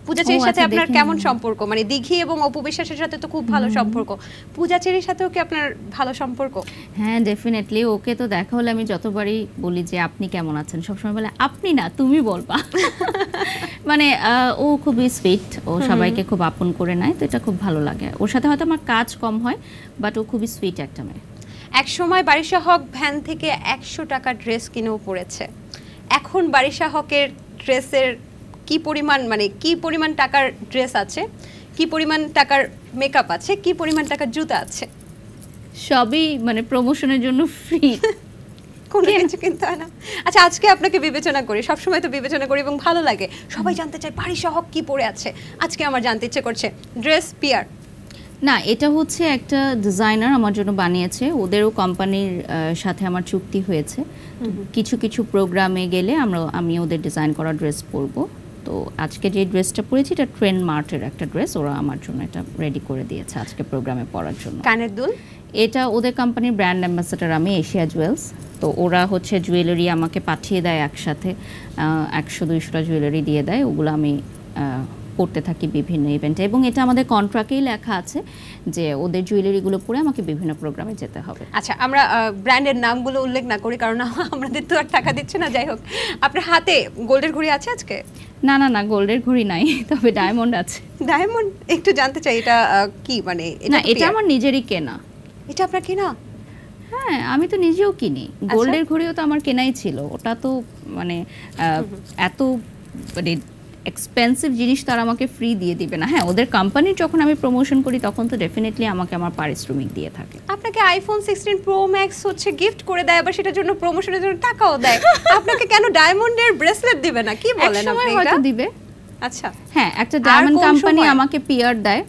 পূজাচেরির সাথে আপনার কেমন সম্পর্ক? মানে দিঘি এবং অপু বিশ্বাসের সাথে তো খুব ভালো সম্পর্ক, পূজাচেরির সাথেও কি আপনার ভালো সম্পর্ক? হ্যাঁ ডেফিনেটলি, ওকে তো দেখা হলে আমি যতবারই বলি যে আপনি কেমন আছেন, সবসময় বলে আপনি না তুমি বলবা। মানে ও খুবই সুইট, ও সবাইকে খুব আপন করে নেয়, তো এটা খুব ভালো লাগে। ওর সাথে হয়তো আমার কাজ কম হয়, বাট ও খুবই সুইট একটা মেয়ে। এক সময় বারিশা হক ভ্যান থেকে 100 টাকা ড্রেস কিনেও পড়েছে, এখন বারিশা হকের ড্রেসের কি পরিমাণ, মানে কি পরিমাণ টাকার ড্রেস আছে, কি পরিমাণ টাকার মেকআপ আছে, কি পরিমাণ টাকার জুতা আছে? সবই মানে প্রমোশনের জন্য ফ্রি, কোনো কিছু কিনতে হয় না। আচ্ছা আজকে আপনাকে বিবেচনা করি, সবসময় তো বিবেচনা করি এবং ভালো লাগে, সবাই জানতে চায় বারিশা হক কি পরে আছে, আজকে আমার জানতে ইচ্ছে করছে ড্রেস পিয়ার না, এটা হচ্ছে একটা ডিজাইনার আমার জন্য বানিয়েছে, ওদেরও কোম্পানির সাথে আমার চুক্তি হয়েছে। কিছু কিছু প্রোগ্রামে গেলে আমি ওদের ডিজাইন করা ড্রেস পরবো। তো আজকে যে ড্রেসটা পরেছি এটা ট্রেন্ড মার্টের একটা ড্রেস, ওরা আমার জন্য এটা রেডি করে দিয়েছে আজকে প্রোগ্রামে পরার জন্য। কানের দুল, এটা ওদের কোম্পানির ব্র্যান্ড অ্যাম্বাসেডর আমি, এশিয়া জুয়েলস। তো ওরা হচ্ছে জুয়েলারি আমাকে পাঠিয়ে দেয় একসাথে, 100-200টা জুয়েলারি দিয়ে দেয়, ওগুলো আমি পড়তে থাকি বিভিন্ন ইভেন্টে, এবং এটা আমাদের কন্ট্রাক্টেই লেখা আছে যে ওদের জুয়েলারিগুলো পরে আমাকে বিভিন্ন প্রোগ্রামে যেতে হবে। আচ্ছা আমরা ব্র্যান্ডের নামগুলো উল্লেখ না করি কারণ আমাদের তো আর টাকা দিচ্ছে না। যাই হোক, আপনার হাতে গোল্ডের ঘড়ি আছে আজকে? না না না, গোল্ডের ঘড়ি নাই, তবে ডায়মন্ড আছে। ডায়মন্ড একটু জানতে চাই, এটা কি মানে? না, এটা আমার নিজেরই কেনা। এটা আপনার কেনা? হ্যাঁ, আমি তো নিজেও কিনি। গোল্ডের ঘড়িও তো আমার কেনাই ছিল, ওটা তো মানে এত মানে এক্সপেন্সিভ জিনিস তারা আমাকে ফ্রি দিয়ে দিবে না। হ্যাঁ, ওদের কোম্পানির যখন আমি প্রমোশন করি তখন তো ডেফিনেটলি আমাকে আমার পারিশ্রমিক দিয়ে থাকে। আপনাকে আইফোন 16 প্রো ম্যাক্স হচ্ছে গিফট করে দেয়, আবার সেটার জন্য প্রমোশনের জন্য টাকাও দেয়, আপনাকে কেন ডায়মন্ডের ব্রেসলেট দিবে না? কি বলেন আপনি? হয়তো দিবে। আচ্ছা হ্যাঁ, একটা ডায়মন্ড কোম্পানি আমাকে পিয়ার দেয়,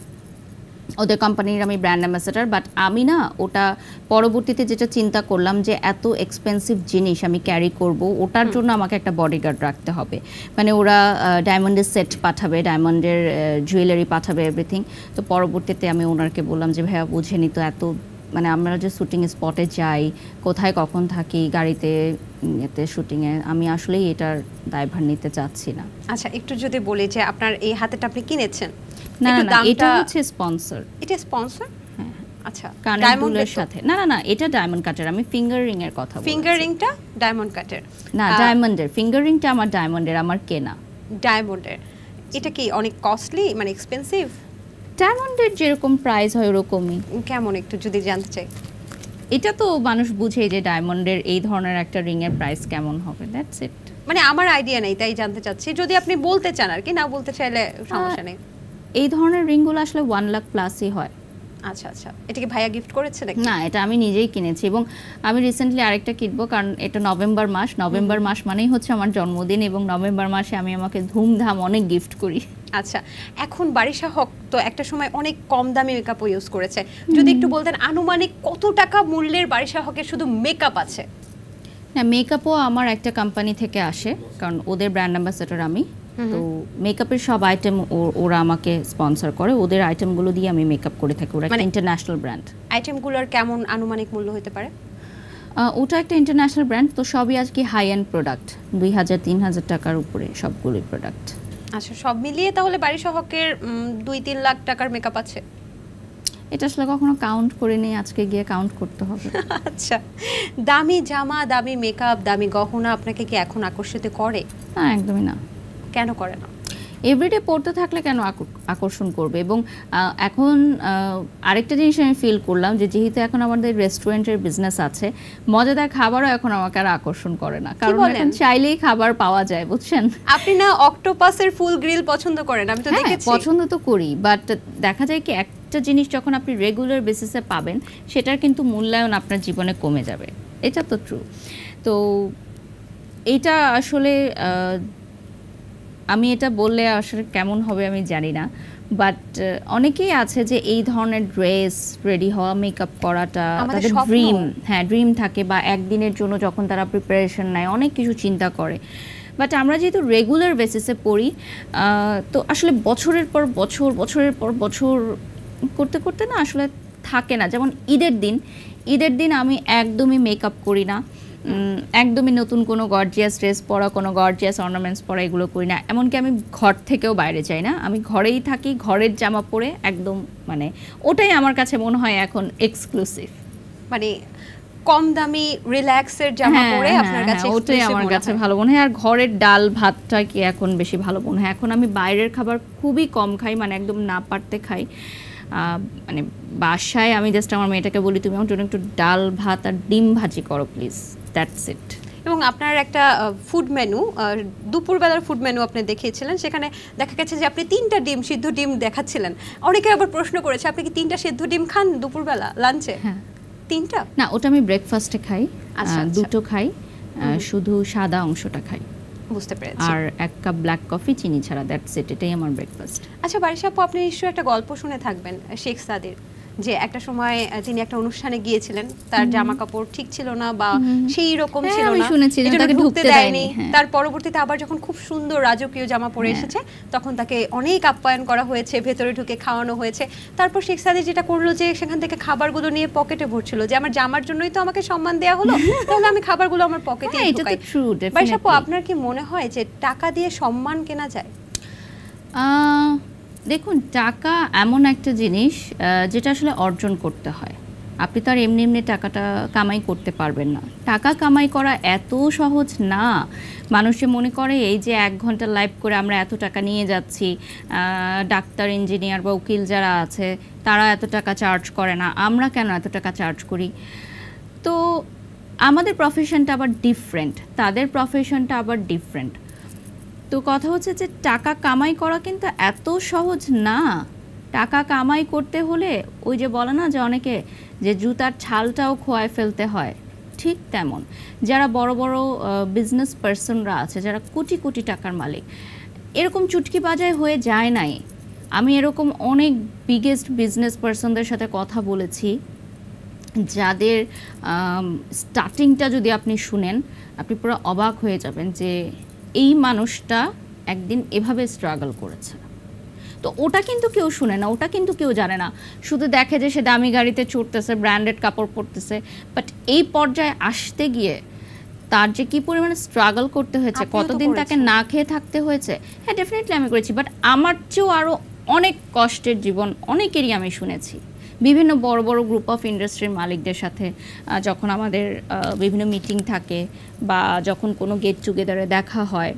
ওদের কোম্পানির আমি ব্র্যান্ড অ্যাম্বাসেডার, বাট আমি না ওটা পরবর্তীতে যেটা চিন্তা করলাম যে এত এক্সপেন্সিভ জিনিস আমি ক্যারি করব, ওটার জন্য আমাকে একটা বডিগার্ড রাখতে হবে। মানে ওরা ডায়মন্ডের সেট পাঠাবে, ডায়মন্ডের জুয়েলারি পাঠাবে, এভরিথিং। তো পরবর্তীতে আমি ওনারকে বললাম যে ভাইয়া বুঝেনি তো, এত মানে আমরা যে শুটিং স্পটে যাই, কোথায় কখন থাকি, গাড়িতে এতে শুটিংয়ে, আমি আসলেই এটার দায়ভার নিতে চাচ্ছি না। আচ্ছা একটু যদি বলি যে আপনার এই হাতেটা আপনি কিনেছেন? না না, এটা হচ্ছে স্পন্সর। এটা স্পন্সর? হ্যাঁ। আচ্ছা, ডায়মন্ডের সাথে? না না না, এটা ডায়মন্ড কাটের, আমি ফিঙ্গার রিং এর কথা বলছি। ফিঙ্গার রিংটা ডায়মন্ড কাটের? না, ডায়মন্ডের। ফিঙ্গার রিংটা আমার ডায়মন্ডের, আমার কেনা। ডায়মন্ডের? এটা কি অনেক কস্টলি, মানে এক্সপেন্সিভ? ডায়মন্ডের যেরকম প্রাইস হয় ওরকমই। কেমন একটু যদি জানতে চাই? এটা তো মানুষ বুঝে যে ডায়মন্ডের এই ধরনের একটা রিং এর প্রাইস কেমন হবে, দ্যাটস ইট। মানে আমার আইডিয়া নেই তাই জানতে চাচ্ছি, যদি আপনি বলতে চান আর কি, না বলতে চাইলে সমস্যা নেই। এই ধরনের রিংগুলো আসলে 1 লাখ প্লাসই হয়। আচ্ছা আচ্ছা, এটা কি ভাইয়া গিফট করেছে নাকি? না, এটা আমি নিজেই কিনেছি, এবং আমি রিসেন্টলি আরেকটা কিনবো, কারণ এটা নভেম্বর মাস। নভেম্বর মাস মানেই হচ্ছে আমার জন্মদিন, এবং নভেম্বর মাসে আমি আমাকে ধুমধাম অনেক গিফট করি। আচ্ছা, এখন বারিশা হক তো একটা সময় অনেক কম দামি মেকআপ ইউজ করেছে, যদি একটু বলতেন আনুমানিক কত টাকা মূল্যের বারিশা হকের শুধু মেকআপ আছে? না, মেকআপও আমার একটা কোম্পানি থেকে আসে, কারণ ওদের ব্র্যান্ড অ্যাম্বাসেডর আমি। তো মেকআপের সব আইটেম ওরা আমাকে স্পন্সর করে, ওদের আইটেমগুলো দিয়ে আমি মেকআপ করে থাকি। ওরা একটা ইন্টারন্যাশনাল ব্র্যান্ড। আইটেমগুলোর কেমন আনুমানিক মূল্য হতে পারে? ওটা একটা ইন্টারন্যাশনাল ব্র্যান্ড, তো সবই আজকে হাই এন্ড প্রোডাক্ট, 2000-3000 টাকার উপরে সবগুলোই প্রোডাক্ট। আচ্ছা, সব মিলিয়ে তাহলে বারিশা হকের 2-3 লাখ টাকার মেকআপ আছে? এটা আসলে কখনো কাউন্ট করিনি, আজকে গিয়ে কাউন্ট করতে হবে। আচ্ছা, দামি জামা, দামি মেকআপ, দামি গহনা আপনাকে কি এখন আকর্ষিত করে? না, একদমই না। কেন করে না? এভরিডে পড়তে থাকলে কেন আকর্ষণ করবে? এবং এখন আরেকটা জিনিস আমি ফিল করলাম যে যেহেতু এখন আমাদের রেস্টুরেন্টের বিজনেস আছে, মজাদার খাবারও এখন আমাকে আর আকর্ষণ করে না, কারণ এখন চাইলেই খাবার পাওয়া যায়, বুঝছেন? আপনি না অক্টোপাসের ফুল গ্রিল পছন্দ করেন? আমি তো দেখেছি। পছন্দ তো করি, বাট দেখা যায় কি একটা জিনিস যখন আপনি রেগুলার বেসিসে পাবেন, সেটার কিন্তু মূল্যায়ন আপনার জীবনে কমে যাবে, এটা তো ট্রু। তো এটা আসলে আমি এটা বললে আসলে কেমন হবে আমি জানি না, বাট অনেকেই আছে যে এই ধরনের ড্রেস, রেডি হওয়া, মেকআপ করাটা তাদের ড্রিম। হ্যাঁ, ড্রিম থাকে, বা একদিনের জন্য যখন তারা প্রিপারেশন নেয় অনেক কিছু চিন্তা করে। বাট আমরা যেহেতু রেগুলার বেসিসে পড়ি, তো আসলে বছরের পর বছর, বছরের পর বছর করতে করতে না আসলে থাকে না। যেমন ঈদের দিন আমি একদমই মেকআপ করি না, একদমই নতুন কোনো গর্জিয়াস ড্রেস পরা, কোনো গর্জিয়াস অর্নামেন্টস পরা এগুলো করি না। এমনকি আমি ঘর থেকেও বাইরে যাই না, আমি ঘরেই থাকি, ঘরের জামা পরে একদম, মানে ওটাই আমার কাছে মনে হয় এখন এক্সক্লুসিভ। মানে কম দামি রিল্যাক্সের জামা পরে আপনার কাছে ওটাই আমার কাছে ভালো মনে হয়। আর ঘরের ডাল ভাতটা কি এখন বেশি ভালো মনে হয়। এখন আমি বাইরের খাবার খুবই কম খাই, মানে একদম না পারতে খাই। মানে বাসায় আমি জাস্ট আমার মেয়েটাকে বলি তুমি আমার জন্য একটু ডাল ভাত আর ডিম ভাজি করো প্লিজ, দ্যাটস ইট। এবং আপনার একটা ফুড মেনু, দুপুরবেলার ফুড মেনু আপনি দেখিয়েছিলেন, সেখানে দেখা গেছে যে আপনি 3টা ডিম, সিদ্ধ ডিম দেখাচ্ছিলেন। অনেকে আবার প্রশ্ন করেছে আপনি কি 3টা সিদ্ধ ডিম খান দুপুরবেলা লাঞ্চে? হ্যাঁ। 3টা না, ওটা আমি ব্রেকফাস্টে খাই, দুটো খাই, শুধু সাদা অংশটা খাই, বুঝতে পেরেছি। আর 1 কাপ ব্ল্যাক কফি চিনি ছাড়া, দ্যাটস ইট, এটাই আমার ব্রেকফাস্ট। আচ্ছা বারিশা আপু, আপনি নিশ্চয়ই একটা গল্প শুনে থাকবেন শেখ সাদির, যে একটা সময় তিনি একটা অনুষ্ঠানে গিয়েছিলেন, তার জামা কাপড় ঠিক ছিল না বা সেই রকম ছিল না, তাকে ঢুকতে দেয়নি। তার পরবর্তীতে আবার যখন খুব সুন্দর রাজকীয় জামা পরে এসেছে তখন তাকে অনেক আপ্যায়ন করা হয়েছে, ভেতরে ঢুকে খাওয়ানো হয়েছে। তারপর শেখ সাদি যেটা করলো যে সেখান থেকে খাবারগুলো নিয়ে পকেটে ভরছিল, যে আমার জামার জন্যই তো আমাকে সম্মান দেয়া হলো, তাহলে আমি খাবারগুলো আমার পকেটেই ঢুকাই। বারিশা আপু, আপনার কি মনে হয় যে টাকা দিয়ে সম্মান কেনা যায়? দেখুন, টাকা এমন একটা জিনিস যেটা আসলে অর্জন করতে হয়। আপনি তো আর এমনি এমনি টাকাটা কামাই করতে পারবেন না। টাকা কামাই করা এত সহজ না। মানুষে মনে করে এই যে 1 ঘন্টা লাইভ করে আমরা এত টাকা নিয়ে যাচ্ছি, ডাক্তার, ইঞ্জিনিয়ার বা উকিল যারা আছে তারা এত টাকা চার্জ করে না, আমরা কেন এত টাকা চার্জ করি? তো আমাদের প্রফেশনটা আবার ডিফারেন্ট, তাদের প্রফেশনটা আবার ডিফারেন্ট। তো কথা হচ্ছে যে টাকা কামাই করা কিন্তু এত সহজ না। টাকা কামাই করতে হলে ওই যে বলে না যে অনেকে যে জুতার ছালটাও খোয়ায় ফেলতে হয়, ঠিক তেমন যারা বড় বড় বিজনেস পার্সনরা আছে, যারা কোটি কোটি টাকার মালিক, এরকম চুটকি বাজায় হয়ে যায় নাই। আমি এরকম অনেক বিগেস্ট বিজনেস পার্সনদের সাথে কথা বলেছি, যাদের স্টার্টিংটা যদি আপনি শুনেন আপনি পুরো অবাক হয়ে যাবেন যে এই মানুষটা একদিন এভাবে স্ট্রাগল করেছে। তো ওটা কিন্তু কেউ শুনে না, ওটা কিন্তু কেউ জানে না, শুধু দেখে যে সে দামি গাড়িতে চড়তেছে, ব্র্যান্ডেড কাপড় পরতেছে। বাট এই পর্যায়ে আসতে গিয়ে তার যে কি পরিমাণে স্ট্রাগল করতে হয়েছে, কতদিন তাকে না খেয়ে থাকতে হয়েছে, হ্যাঁ ডেফিনেটলি আমি করেছি। বাট আমার চেয়েও আরও অনেক কষ্টের জীবন অনেকেরই আমি শুনেছি। বিভিন্ন বড় বড় গ্রুপ অফ ইন্ডাস্ট্রির মালিকদের সাথে যখন আমাদের বিভিন্ন মিটিং থাকে বা যখন কোনো গেট টুগেদারে দেখা হয়,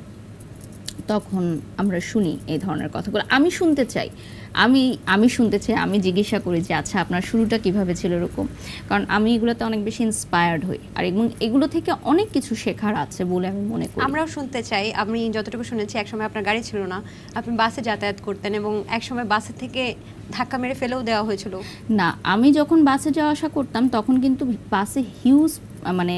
তখন আমরা শুনি এই ধরনের কথাগুলো। আমি শুনতে চাই, আমি জিজ্ঞাসা করি যে আচ্ছা আপনার শুরুটা কিভাবে ছিল এরকম, কারণ আমি এগুলোতে অনেক বেশি ইন্সপায়ার্ড হই আর এবং এগুলো থেকে অনেক কিছু শেখার আছে বলে আমি মনে করি। আমরাও শুনতে চাই। আমি যতটুকু শুনেছি একসময় আপনার গাড়ি ছিল না, আপনি বাসে যাতায়াত করতেন এবং একসময় বাসে থেকে ধাক্কা মেরে ফেলেও দেওয়া হয়েছিল। না, আমি যখন বাসে যাওয়া আসা করতাম তখন কিন্তু বাসে হিউজ মানে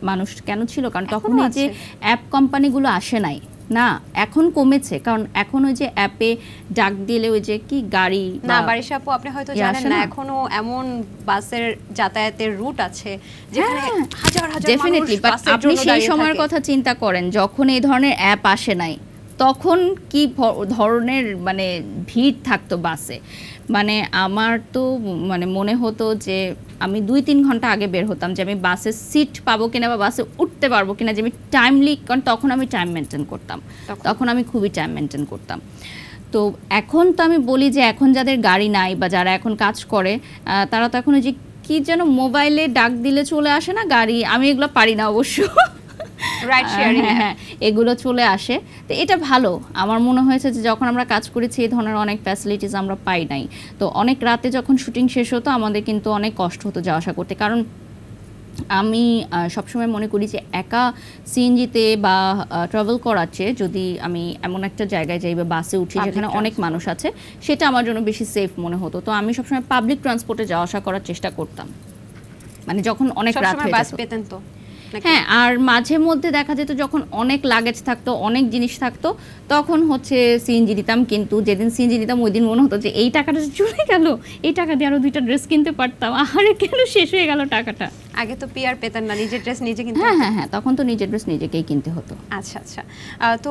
মানুষ কেন ছিল, কারণ তখন এই যে অ্যাপ কোম্পানিগুলো আসে নাই না, এখন কমেছে, কারণ এখন ওই যে অ্যাপে ডাক দিলে ওই যে কি গাড়ি না। বারিশা আপু, আপনি হয়তো জানেন না, এখনো এমন বাসের যাতায়াতের রুট আছে যেখানে হাজার হাজার মানুষ ডেফিনেটলি। বাট আপনি সেই সময়ের কথা চিন্তা করেন যখন এই ধরনের অ্যাপ আসে নাই, তখন কি ধরনের মানে ভিড় থাকতো বাসে। মানে আমার তো মানে মনে হতো যে আমি 2-3 ঘন্টা আগে বের হতাম যে আমি বাসে সিট পাবো কিনা বা বাসে উঠতে পারবো কিনা, যে আমি টাইমলি, কারণ তখন আমি টাইম মেনটেন করতাম, তখন আমি খুবই টাইম মেনটেন করতাম। তো এখন তো আমি বলি যে এখন যাদের গাড়ি নাই বা যারা এখন কাজ করে তারা তো এখন ওই যে কি যেন মোবাইলে ডাক দিলে চলে আসে না গাড়ি, আমি এগুলো পারি না অবশ্য, রাইড শেয়ারিং, হ্যাঁ এগুলো চলে আসে। তো এটা ভালো, আমার মনে হয়েছে যে যখন আমরা কাজ করেছি এই ধরনের অনেক ফ্যাসিলিটিস আমরা পাই নাই। তো অনেক রাতে যখন শুটিং শেষ হতো আমাদের কিন্তু অনেক কষ্ট হতো যাওয়া আসা করতে, কারণ আমি সবসময় মনে করি যে একা সিএনজিতে বা ট্রাভেল করার চেয়ে যদি আমি এমন একটা জায়গায় যাই বা বাসে উঠি যেখানে অনেক মানুষ আছে, সেটা আমার জন্য বেশি সেফ মনে হতো। তো আমি সবসময় পাবলিক ট্রান্সপোর্টে যাওয়া আসা করার চেষ্টা করতাম, মানে যখন অনেক রাত হয়ে যেত। হ্যাঁ, আর মাঝে মধ্যে দেখা যেত যখন অনেক লাগেজ থাকতো, অনেক জিনিস থাকতো, তখন হচ্ছে সিএনজি দিতাম। কিন্তু যেদিন সিএনজি দিতাম ওই দিন মনে হতো যে এই টাকাটা চলে গেল, এই টাকা দিয়ে আরো 2টা ড্রেস কিনতে পারতাম, আরে কেন শেষ হয়ে গেল টাকাটা। আগে তো পিআর পেতেন না, নিজের ড্রেস নিজে কিনতে। হ্যাঁ, তখন তো নিজের ড্রেস নিজেকেই কিনতে হতো। আচ্ছা, তো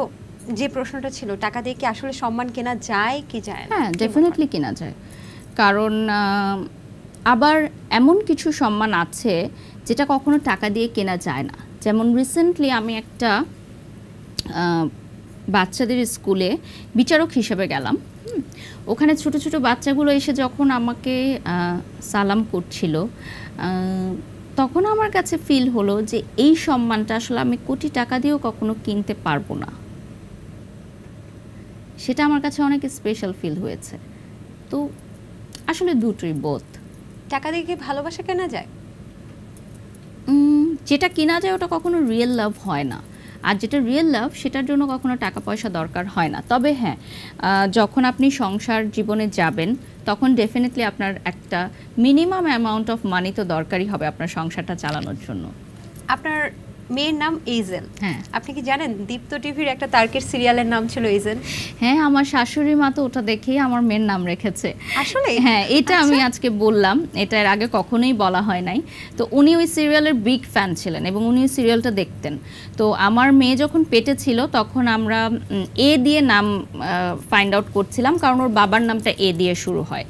যে প্রশ্নটা ছিল টাকা দিয়ে কি আসলে সম্মান কেনা যায় কি যায় না? হ্যাঁ, ডেফিনেটলি কেনা যায়, কারণ আবার এমন কিছু সম্মান আছে যেটা কখনো টাকা দিয়ে কেনা যায় না। যেমন রিসেন্টলি আমি একটা বাচ্চাদের স্কুলে বিচারক হিসেবে গেলাম। ওখানে ছোট ছোট বাচ্চাগুলো এসে যখন আমাকে সালাম করছিল, তখন আমার কাছে ফিল হলো যে এই সম্মানটা আসলে আমি কোটি টাকা দিয়েও কখনো কিনতে পারবো না। সেটা আমার কাছে অনেক স্পেশাল ফিল হয়েছে। তো আসলে দুটোই বোথ। টাকা দিয়ে কি ভালোবাসা কেনা যায়? যেটা কেনা যায় ওটা কখনো রিয়েল লাভ হয় না, আর যেটা রিয়েল লাভ সেটার জন্য কখনো টাকা পয়সা দরকার হয় না। তবে হ্যাঁ, যখন আপনি সংসার জীবনে যাবেন তখন ডেফিনেটলি আপনার একটা মিনিমাম অ্যামাউন্ট অফ মানি তো দরকারই হবে আপনার সংসারটা চালানোর জন্য। আপনার মেয়ের নাম এইজেল। হ্যাঁ, আপনি কি জানেন দীপ্ত টিভির একটা তারকের সিরিয়ালের নাম ছিল এইজেল? হ্যাঁ, আমার শাশুড়ি মা তো ওটা দেখেই আমার মেয়ের নাম রেখেছে। আসলে হ্যাঁ, এটা আমি আজকে বললাম, এটা এর আগে কখনোই বলা হয় নাই। তো উনি ওই সিরিয়ালের বিগ ফ্যান ছিলেন এবং উনি ওই সিরিয়ালটা দেখতেন। তো আমার মেয়ে যখন পেটে ছিল তখন আমরা এ দিয়ে নাম ফাইন্ড আউট করছিলাম, কারণ ওর বাবার নামটা এ দিয়ে শুরু হয়।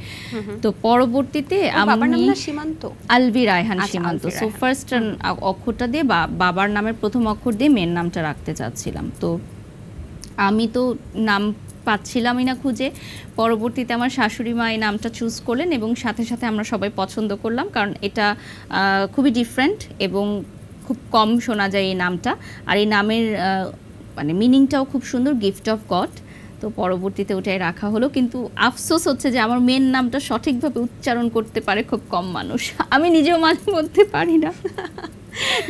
তো পরবর্তীতে বাবার নাম না সীমান্ত? আলভি রায়হান সীমান্ত। সো ফার্স্ট অক্ষরটা দিয়ে বাবার নামের প্রথম অক্ষর দিয়ে মেয়ের নামটা রাখতে চাচ্ছিলাম। তো আমি তো নাম পাচ্ছিলামই না খুঁজে। পরবর্তীতে আমার শাশুড়ি মা এই নামটা চুজ করলেন এবং সাথে সাথে আমরা সবাই পছন্দ করলাম, কারণ এটা খুবই ডিফারেন্ট এবং খুব কম শোনা যায় এই নামটা। আর এই নামের মানে মিনিংটাও খুব সুন্দর, গিফট অফ গড। তো পরবর্তীতে ওটাই রাখা হলো। কিন্তু আফসোস হচ্ছে যে আমার মেয়ের নামটা সঠিকভাবে উচ্চারণ করতে পারে খুব কম মানুষ, আমি নিজেও মাঝে মধ্যে পারি না।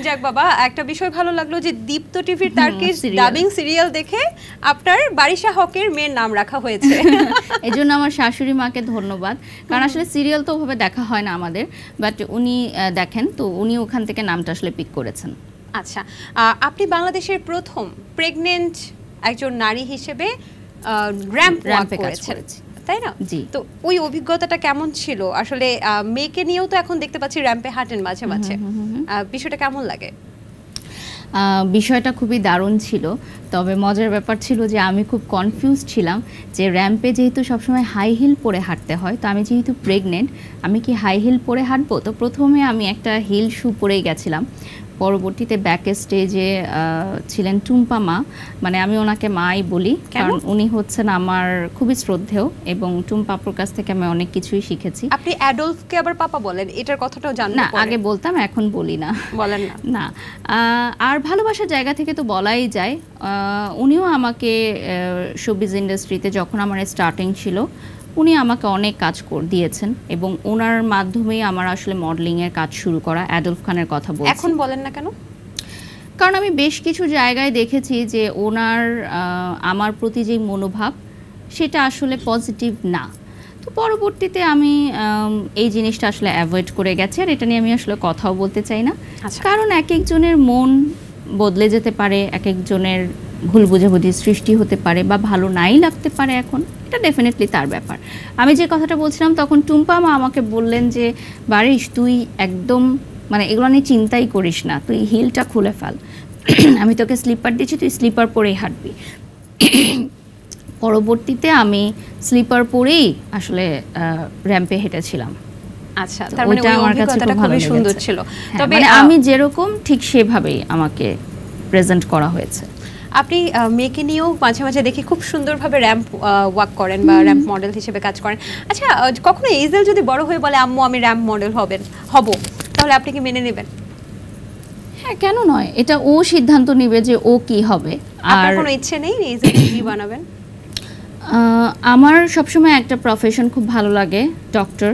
যাক বাবা, একটা বিষয় ভালো লাগলো যে দীপ্ত টিভির তারকের ডাবিং সিরিয়াল দেখে আপনার বারিশা হকের মেয়ের নাম রাখা হয়েছে। এই জন্য আমার শাশুড়ি মাকে ধন্যবাদ, কারণ আসলে সিরিয়াল তো ওভাবে দেখা হয় না আমাদের, বাট উনি দেখেন, তো উনি ওখান থেকে নামটা আসলে পিক করেছেন। আচ্ছা, আপনি বাংলাদেশের প্রথম প্রেগনেন্ট একজন নারী হিসেবে র্যাম্পে কাজ করেছেন, তাই না? জি। তো ওই অভিজ্ঞতাটা কেমন ছিল? আসলে মেয়েকে নিয়েও তো এখন দেখতে পাচ্ছি র্যাম্পে হাঁটেন মাঝে মাঝে, বিষয়টা কেমন লাগে? বিষয়টা খুবই দারুণ ছিল। তবে মজার ব্যাপার ছিল যে আমি খুব কনফিউজ ছিলাম যে র্যাম্পে যেহেতু সবসময় হাই হিল পরে হাঁটতে হয়, তো আমি যেহেতু প্রেগনেন্ট, আমি কি হাই হিল পরে হাঁটবো? তো প্রথমে আমি একটা হিল শু পরেই গেছিলাম। পরবর্তীতে ব্যাক স্টেজে ছিলেন টুম্পা মা, মানে আমি ওনাকে মাই বলি, কারণ উনি হচ্ছেন আমার খুবই শ্রদ্ধেয় এবং টুম্পাপুর কাছ থেকে আমি অনেক কিছুই শিখেছি। আপনি অ্যাডলফকে আবার পাপা বলেন, এটার কথাটাও জানবো। না, আগে বলতাম, এখন বলি না। বলেন না? না। আর ভালোবাসার জায়গা থেকে তো বলাই যায়। উনিও আমাকে শোবিজ ইন্ডাস্ট্রিতে যখন আমার স্টার্টিং ছিল, উনি আমাকে অনেক কাজ দিয়েছেন এবং ওনার মাধ্যমেই আমার আসলে মডেলিংয়ের কাজ শুরু করা। অ্যাডলফ খানের কথা বলছি। এখন বলেন না কেন? কারণ আমি বেশ কিছু জায়গায় দেখেছি যে ওনার আমার প্রতি যে মনোভাব সেটা আসলে পজিটিভ না। তো পরবর্তীতে আমি এই জিনিসটা আসলে অ্যাভয়েড করে গেছি, আর এটা নিয়ে আমি আসলে কথাও বলতে চাই না। কারণ এক একজনের মন বদলে যেতে পারে, এক একজনের ভুল বুঝাবুঝি সৃষ্টি হতে পারে বা ভালো নাই লাগতে পারে। এখন এটা ডেফিনেটলি তার ব্যাপার। আমি যে কথাটা বলছিলাম, তখন টুম্পা মা আমাকে বললেন যে বারিশ, তুই একদম মানে এগুলো নিয়ে চিন্তাই করিস না, তুই হিলটা খুলে ফেল, আমি তোকে স্লিপার দিচ্ছি, তুই স্লিপার পরেই হাঁটবি। পরবর্তীতে আমি স্লিপার পরেই আসলে র্যাম্পে হেঁটেছিলাম। আচ্ছা, তার মানে ওই অভিজ্ঞতাটা খুবই সুন্দর ছিল। তবে আমি যেরকম ঠিক সেভাবেই আমাকে প্রেজেন্ট করা হয়েছে। আপনি মেয়েকে নিয়েও মাঝে মাঝে দেখি খুব সুন্দরভাবে র্যাম্প ওয়াক করেন বা র্যাম্প মডেল হিসেবে কাজ করেন। আচ্ছা, কখনো এইজেল যদি বড় হয়ে বলে আম্মু আমি র্যাম্প মডেল হব, তাহলে আপনি কি মেনে নেবেন? হ্যাঁ, কেন নয়, এটা ও সিদ্ধান্ত নেবে যে ও কি হবে। আর কোনো ইচ্ছে নেই এইজেল কি বানাবেন? আমার সবসময় একটা প্রফেশন খুব ভালো লাগে, ডক্টর।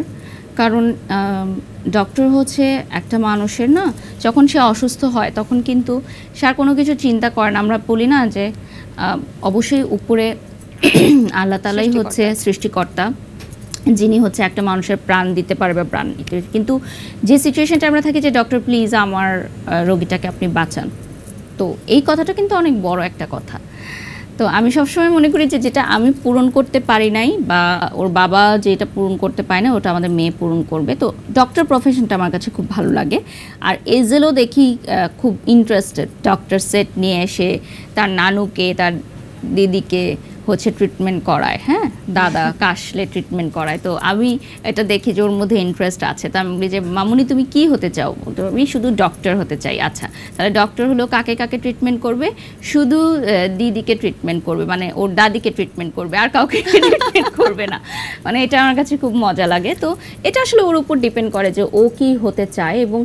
কারণ ডক্টর হচ্ছে একটা মানুষের না, যখন সে অসুস্থ হয় তখন কিন্তু সে আর কোনো কিছু চিন্তা করে না। আমরা বলি না যে অবশ্যই উপরে আল্লাহ তাআলাই হচ্ছে সৃষ্টিকর্তা, যিনি হচ্ছে একটা মানুষের প্রাণ দিতে পারবে, প্রাণ নিতে। কিন্তু যে সিচুয়েশনটা আমরা থাকি যে ডক্টর প্লিজ আমার রোগীটাকে আপনি বাঁচান, তো এই কথাটা কিন্তু অনেক বড় একটা কথা। তো আমি সবসময় মনে করি যে যেটা আমি পূরণ করতে পারি নাই বা ওর বাবা যেটা পূরণ করতে পারে না, ওটা আমাদের মেয়ে পূরণ করবে। তো ডক্টর প্রফেশনটা আমার কাছে খুব ভালো লাগে। আর এজেলও দেখি খুব ইন্টারেস্টেড, ডক্টর সেট নিয়ে এসে তার নানুকে, তার দিদিকে হচ্ছে ট্রিটমেন্ট করায়, হ্যাঁ দাদা কাশলে ট্রিটমেন্ট করায়। তো আমি এটা দেখি যে ওর মধ্যে ইন্টারেস্ট আছে, তো আমি বলি যে মামুনি তুমি কি হতে চাও? তো আমি শুধু ডক্টর হতে চাই। আচ্ছা তাহলে ডক্টর হলো কাকে কাকে ট্রিটমেন্ট করবে? শুধু দিদিকে ট্রিটমেন্ট করবে, মানে ওর দাদিকে ট্রিটমেন্ট করবে, আর কাউকে ট্রিটমেন্ট করবে না। মানে এটা আমার কাছে খুব মজা লাগে। তো এটা আসলে ওর উপর ডিপেন্ড করে যে ও কি হতে চায়। এবং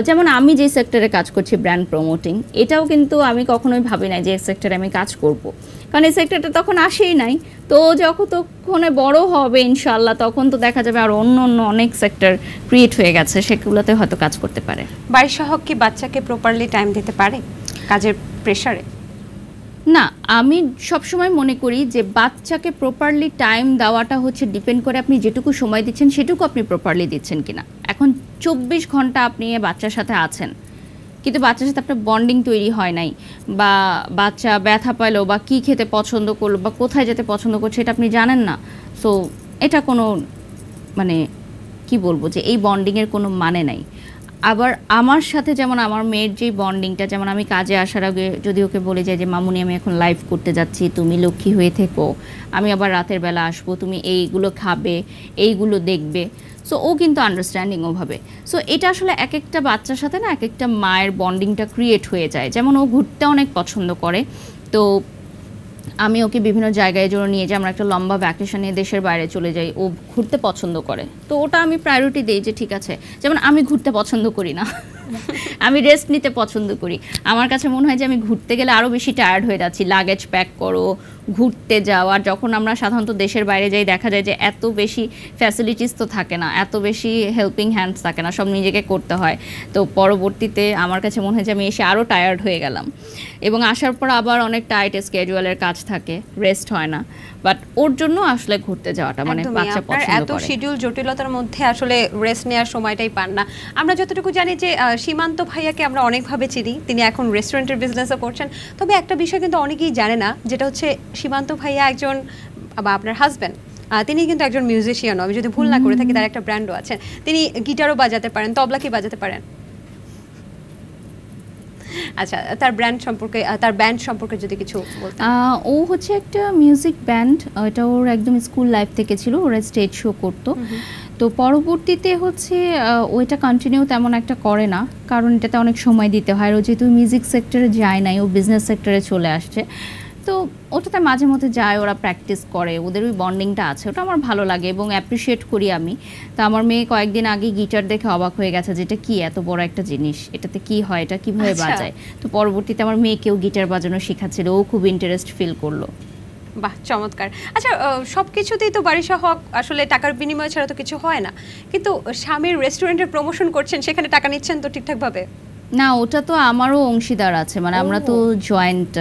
যেমন আমি যে সেক্টরে কাজ করছি ব্র্যান্ড প্রমোটিং, এটাও কিন্তু আমি কখনোই ভাবি নাই যে এই সেক্টরে আমি কাজ করব, কারণ এই সেক্টরটা তখন আসেই নাই। তো যতক্ষণে বড় হবে ইনশাল্লাহ তখন তো দেখা যাবে আর অন্য অন্য অনেক সেক্টর ক্রিয়েট হয়ে গেছে, সেগুলোতে হয়তো কাজ করতে পারে। বাড়ির সহগ কি বাচ্চাকে প্রপারলি টাইম দিতে পারে কাজের প্রেশারে? না, আমি সবসময় মনে করি যে বাচ্চাকে প্রপারলি টাইম দেওয়াটা হচ্ছে ডিপেন্ড করে আপনি যেটুকু সময় দিচ্ছেন সেটুকু আপনি প্রপারলি দিচ্ছেন কিনা। এখন 24 ঘন্টা আপনি বাচ্চার সাথে আছেন, কিন্তু বাচ্চার সাথে আপনার বন্ডিং তৈরি হয় নাই, বা বাচ্চা ব্যথা পাইলো বা কী খেতে পছন্দ করলো বা কোথায় যেতে পছন্দ করছে এটা আপনি জানেন না। সো এটা কোনো মানে কি বলবো যে এই বন্ডিংয়ের কোনো মানে নাই। আবার আমার সাথে যেমন আমার মেয়ের যে বন্ডিংটা, যেমন আমি কাজে আসার আগে যদি ওকে বলে যাই যে মামুনি আমি এখন লাইভ করতে যাচ্ছি, তুমি লক্ষ্মী হয়ে থেকো, আমি আবার রাতের বেলা আসবো, তুমি এইগুলো খাবে, এইগুলো দেখবে, সো ও কিন্তু আন্ডারস্ট্যান্ডিং ওভাবে। সো এটা আসলে এক একটা বাচ্চার সাথে না এক একটা মায়ের বন্ডিংটা ক্রিয়েট হয়ে যায়। যেমন ও ঘুরতে অনেক পছন্দ করে, তো আমি ওকে বিভিন্ন জায়গায় জন্য নিয়ে যাই, আমরা একটা লম্বা ভ্যাকেশনে দেশের বাইরে চলে যাই, ও ঘুরতে পছন্দ করে, তো ওটা আমি প্রায়োরিটি দিই যে ঠিক আছে। যেমন আমি ঘুরতে পছন্দ করি না, আমি রেস্ট নিতে পছন্দ করি। আমার কাছে মনে হয় যে আমি ঘুরতে গেলে আরও বেশি টায়ার্ড হয়ে যাচ্ছি, লাগেজ প্যাক করো, ঘুরতে যাও। আর যখন আমরা সাধারণত দেশের বাইরে যাই দেখা যায় যে এত বেশি ফ্যাসিলিটিস তো থাকে না, এত বেশি হেল্পিং হ্যান্ডস থাকে না, সব নিজেকে করতে হয়। তো পরবর্তীতে আমার কাছে মনে হয় যে আমি এসে আরও টায়ার্ড হয়ে গেলাম, এবং আসার পর আবার অনেক টাইট স্কেজুয়ালের কাজ থাকে, রেস্ট হয় না। বাট ওর জন্য আসলে ঘুরতে যাওয়াটা মানে বাচ্চা পছন্দ করে। এত শিডিউল জটিলতার মধ্যে আসলে রেস্ট নেওয়ার সময়টাই পান না। আমরা যতটুকু জানি যে সীমান্ত ভাইয়াকে আমরা অনেকভাবে চিনি, তিনি এখন রেস্টুরেন্টের বিজনেসও করছেন। তবে একটা বিষয় কিন্তু অনেকেই জানে না, যেটা হচ্ছে সীমান্ত ভাইয়া একজন, বা আপনার হাজব্যান্ড, তিনি কিন্তু একজন মিউজিশিয়ানও, আমি যদি ভুল না করে থাকি, তার একটা ব্র্যান্ডও আছে, তিনি গিটারও বাজাতে পারেন, তবলা কি বাজাতে পারেন? আচ্ছা, তার ব্যান্ড সম্পর্কে যদি কিছু বলতেন। ও হচ্ছে একটা মিউজিক ব্যান্ড, এটা ওর একদম স্কুল লাইফ থেকে ছিল, ওরা স্টেজ শো করতো। তো পরবর্তীতে হচ্ছে ওইটা কন্টিনিউ তেমন একটা করে না, কারণ এটাতে অনেক সময় দিতে হয়। ও যেহেতু মিউজিক সেক্টরে যায় নাই, ও বিজনেস সেক্টরে চলে আসছে, তো ওটাতে মাঝে মধ্যে যায়, ওরা প্র্যাকটিস করে, ওদের ওই বন্ডিংটা আছে, ওটা আমার ভালো লাগে এবং অ্যাপ্রিসিয়েট করি আমি। তো আমার মেয়ে কয়েকদিন আগে গিটার দেখে অবাক হয়ে গেছে, যেটা কি এত বড় একটা জিনিস, এটাতে কি হয়, এটা কিভাবে বাজায়। তো পরবর্তীতে আমার মেয়েকেও গিটার বাজানো শেখাচ্ছিল, ও খুব ইন্টারেস্ট ফিল করলো। বাহ, চমৎকার। আচ্ছা, সব কিছুতেই তো বাড়ি সহ আসলে টাকার বিনিময় ছাড়া তো কিছু হয় না, কিন্তু স্বামীর রেস্টুরেন্টের প্রমোশন করছেন, সেখানে টাকা নিচ্ছেন তো ঠিকঠাকভাবে? না, ওটা তো আমারও অংশীদার আছে, মানে আমরা তো জয়েন্ট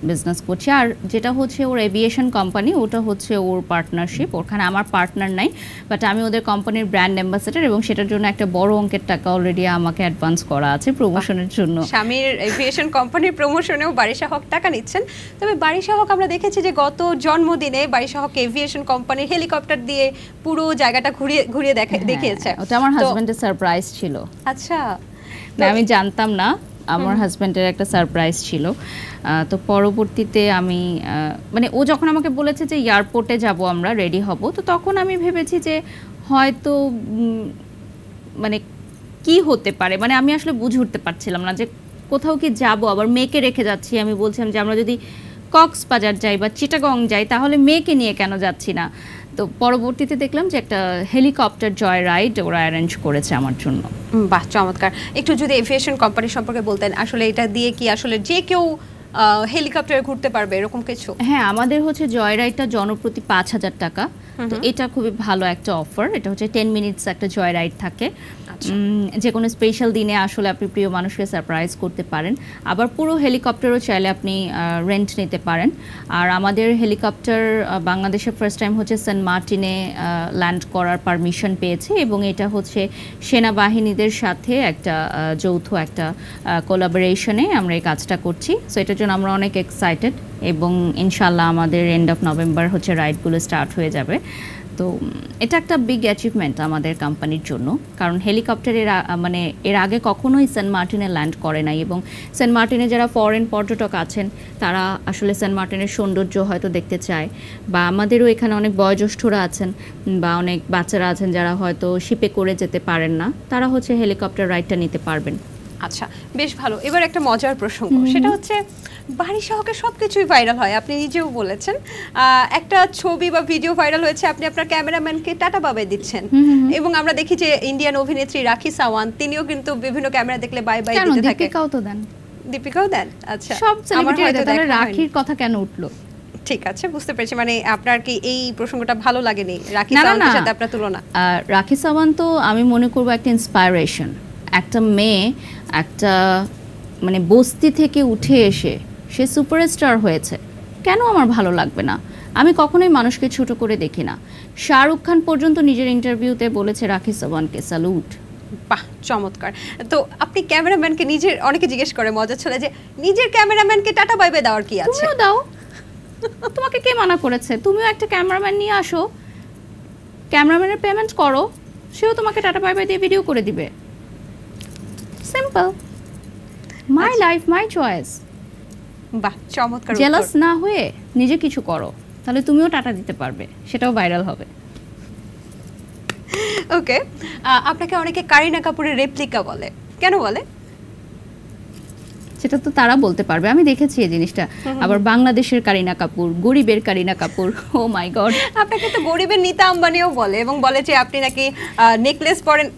বিজনেস করছি। আর যেটা হচ্ছে ওর এভিয়েশন কোম্পানি, ওটা হচ্ছে ওর পার্টনারশিপ, ওখানে আমার পার্টনার নাই, বাট আমি ওদের কোম্পানির ব্র্যান্ড অ্যাম্বাসেডর, এবং সেটার জন্য একটা বড় অঙ্কের টাকা অলরেডি আমাকে অ্যাডভান্স করা আছে প্রমোশনের জন্য। স্বামীর এভিয়েশন কোম্পানির প্রমোশনেও বাড়ি সহক টাকা নিচ্ছেন। তবে বাড়ি সহক আমরা দেখেছি যে গত জন্মদিনে বাড়ি সহক এভিয়েশন কোম্পানির হেলিকপ্টার দিয়ে পুরো জায়গাটা ঘুরিয়ে দেখিয়েছে। ওটা আমার হাজবেন্ডের সারপ্রাইজ ছিল। আচ্ছা, না আমি জানতাম না, আমার হাজব্যান্ডের একটা সারপ্রাইজ ছিল। তো পরবর্তীতে আমি মানে ও যখন আমাকে বলেছে যে এয়ারপোর্টে যাব, আমরা রেডি হব, তো তখন আমি ভেবেছি যে হয়তো মানে কি হতে পারে, মানে আমি আসলে বুঝে উঠতে পারছিলাম না যে কোথাও কি যাব, আবার মেয়েকে রেখে যাচ্ছি। আমি বলছিলাম যে আমরা যদি কক্সবাজার যাই বা চিটাগং যাই তাহলে মেয়েকে নিয়ে কেন যাচ্ছি না। তো পরবর্তীতে দেখলাম যে একটা হেলিকপ্টার জয় রাইড ওরা অ্যারেঞ্জ করেছে আমার জন্য। বাহ, চমৎকার। একটু যদি এভিয়েশন কোম্পানি সম্পর্কে বলতেন, আসলে এটা দিয়ে কি আসলে যে কেউ হেলিকপ্টারে ঘুরতে পারবে এরকম কিছু? হ্যাঁ, আমাদের হচ্ছে জয় রাইডটা জনপ্রতি ৫,০০০ টাকা। তো এটা খুবই ভালো একটা অফার। এটা হচ্ছে 10 মিনিটস একটা জয় রাইড থাকে। যে কোনো স্পেশাল দিনে আসলে আপনি প্রিয় মানুষকে সারপ্রাইজ করতে পারেন। আবার পুরো হেলিকপ্টারও চাইলে আপনি রেন্ট নিতে পারেন। আর আমাদের হেলিকপ্টার বাংলাদেশে ফার্স্ট টাইম হচ্ছে সেন্ট মার্টিনে ল্যান্ড করার পারমিশন পেয়েছে, এবং এটা হচ্ছে সেনাবাহিনীদের সাথে একটা যৌথ একটা কোলাবোরেশনে আমরা এই কাজটা করছি। সো এটার জন্য আমরা অনেক এক্সাইটেড, এবং ইনশাল্লাহ আমাদের এন্ড অফ নভেম্বর হচ্ছে রাইডগুলো স্টার্ট হয়ে যাবে। তো এটা একটা বিগ অ্যাচিভমেন্ট আমাদের কোম্পানির জন্য, কারণ হেলিকপ্টারের মানে এর আগে কখনোই সেন্ট মার্টিনে ল্যান্ড করে নাই, এবং সেন্ট মার্টিনে যারা ফরেন পর্যটক আছেন তারা আসলে সেন্ট মার্টিনের সৌন্দর্য হয়তো দেখতে চায়, বা আমাদেরও এখানে অনেক বয়োজ্যেষ্ঠরা আছেন বা অনেক বাচ্চারা আছেন যারা হয়তো শিপে করে যেতে পারেন না, তারা হচ্ছে হেলিকপ্টার রাইডটা নিতে পারবেন। আচ্ছা, বেশ ভালো। এবার একটা মজার প্রসঙ্গ, সেটা হচ্ছে বাড়ি সহকে সবকিছুই ভাইরাল হয়, আপনি নিজেও বলেছেন। একটা ছবি বা ভিডিও ভাইরাল হয়েছে, আপনি আপনার ক্যামেরাম্যানকে টাটা বাবাই দিচ্ছেন, এবং আমরা দেখি যে ইন্ডিয়ান অভিনেত্রী রাখি সাওয়ান্ত তিনিও কিন্তু বিভিন্ন ক্যামেরা দেখলে বাই বাই দিতে থাকে। দীপিকাও তো দেন। দীপিকাও দেন? আচ্ছা, সব সেলিব্রিটি দেন, তাহলে রাখির কথা কেন উঠলো? ঠিক আছে, বুঝতে পেরেছি। মানে আপনার কি এই প্রসঙ্গটা ভালো লাগেনি রাখি সাওয়ান্তের সাথে আপনার তুলনা? রাখি সাওয়ান্ত তো আমি মনে করব একটা ইন্সপায়ারেশন। একটা মেয়ে একটা মানে বস্তি থেকে উঠে এসে সে সুপারস্টার হয়েছে, কেন আমার ভালো লাগবে না? আমি কখনোই মানুষকে ছোট করে দেখি না। শাহরুখ খান পর্যন্ত নিজের ইন্টারভিউতে বলেছে রাখি সাওয়ান্তকে স্যালুট। বাহ, চমৎকার। তো আপনি ক্যামেরাম্যানকে নিজের, অনেকে জিজ্ঞেস করে মজা ছলে যে নিজের ক্যামেরাম্যানকে টাটা বাই বাই দেওয়ার কি আছে? তুমিও দাও, তোমাকে কে মানা করেছে? তুমিও একটা ক্যামেরাম্যান নিয়ে আসো, ক্যামেরাম্যানের পেমেন্ট করো, সেও তোমাকে টাটা বাই বাই দিয়ে ভিডিও করে দিবে। Simple, my life my choice. বাহ, চমৎকার। জেলাস না হয়ে নিজে কিছু করো, তাহলে তুমিও টাটা দিতে পারবে, সেটাও ভাইরাল হবে। ওকে, আপনাকে অনেকে কারিনা কাপুরের রেপ্লিকা বলে, কেন বলে? সেটা তো তারা বলতে পারবে, আমি দেখেছি এই জিনিসটা। আবার বাংলাদেশের কারিনা কাপুর, গরিবের কারিনা কাপুর, ও মাই গড। আপনাকে তো গরিবের নীতা আম্বানিও বলে, এবং বলে যে আপনি নাকি নেকলেস পরেন,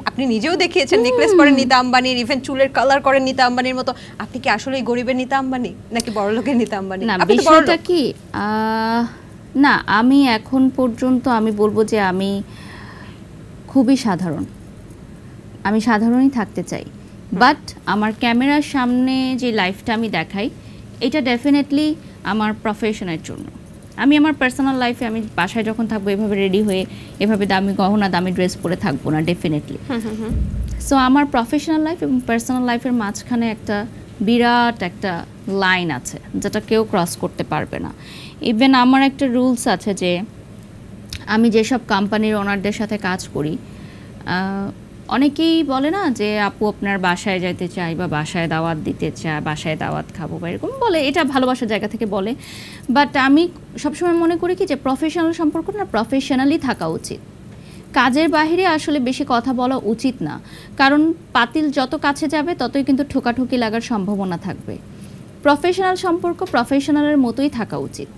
আপনি নিজেও দেখিয়েছেন নেকলেস পরেন নীতা আম্বানির, ইভেন চুলের কালার করেন নীতা আম্বানির মতো। আপনি কি আসলে গরিবের নীতা আম্বানি নাকি বড়লোকের নীতা আম্বানি? না, বিষয়টা কি, না আমি এখন পর্যন্ত আমি বলবো যে আমি খুবই সাধারণ, আমি সাধারণই থাকতে চাই। বাট আমার ক্যামেরার সামনে যে লাইফটা আমি দেখাই, এটা ডেফিনেটলি আমার প্রফেশনের জন্য। আমি আমার পার্সোনাল লাইফে আমি বাসায় যখন থাকবো এভাবে রেডি হয়ে এভাবে দামি গহনা দামি ড্রেস পরে থাকবো না ডেফিনেটলি। সো আমার প্রফেশনাল লাইফ এবং পার্সোনাল লাইফের মাঝখানে একটা বিরাট একটা লাইন আছে যেটা কেউ ক্রস করতে পারবে না। ইভেন আমার একটা রুলস আছে যে আমি যেসব কোম্পানির ওনারদের সাথে কাজ করি, অনেকেই বলে না যে আপু আপনার বাসায় যেতে চাই বা বাসায় দাওয়াত দিতে চায়, বাসায় দাওয়াত খাবো বা এরকম বলে, এটা ভালোবাসার জায়গা থেকে বলে। বাট আমি সবসময় মনে করি কি যে প্রফেশনাল সম্পর্ক না প্রফেশনালি থাকা উচিত, কাজের বাইরে আসলে বেশি কথা বলা উচিত না, কারণ পাতিল যত কাছে যাবে ততই কিন্তু ঠোকাঠুকি লাগার সম্ভাবনা থাকবে। প্রফেশনাল সম্পর্ক প্রফেশনালের মতোই থাকা উচিত,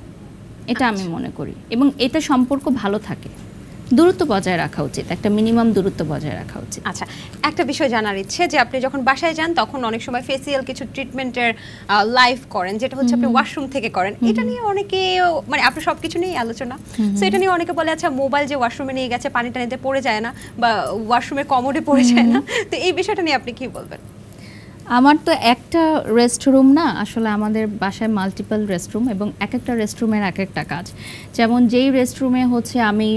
এটা আমি মনে করি, এবং এতে সম্পর্ক ভালো থাকে। দূরত্ব বজায় রাখা উচিত, একটা মিনিমাম দূরত্ব বজায় রাখা উচিত। আচ্ছা, একটা বিষয় জানার ইচ্ছে যে আপনি যখন বাসায় যান তখন অনেক সময় ফেসিয়াল কিছু ট্রিটমেন্টের লাইভ করেন, যেটা হচ্ছে আপনি ওয়াশরুম থেকে করেন। এটা নিয়ে অনেকে, মানে আপনি সবকিছু নিয়ে আলোচনা, সো এটা নিয়ে অনেকে বলে আচ্ছা মোবাইল যে ওয়াশরুমে নিয়ে গেছে পানি টানিতে পড়ে যায় না বা ওয়াশরুমের কমোডে পড়ে যায় না, তো এই বিষয়টা নিয়ে আপনি কি বলবেন? আমার তো একটা রেস্টরুম না, আসলে আমাদের বাসায় মাল্টিপল রেস্টরুম, এবং এক একটা রেস্টরুমের এক একটা কাজ। যেমন যেই রেস্টরুমে হচ্ছে আমি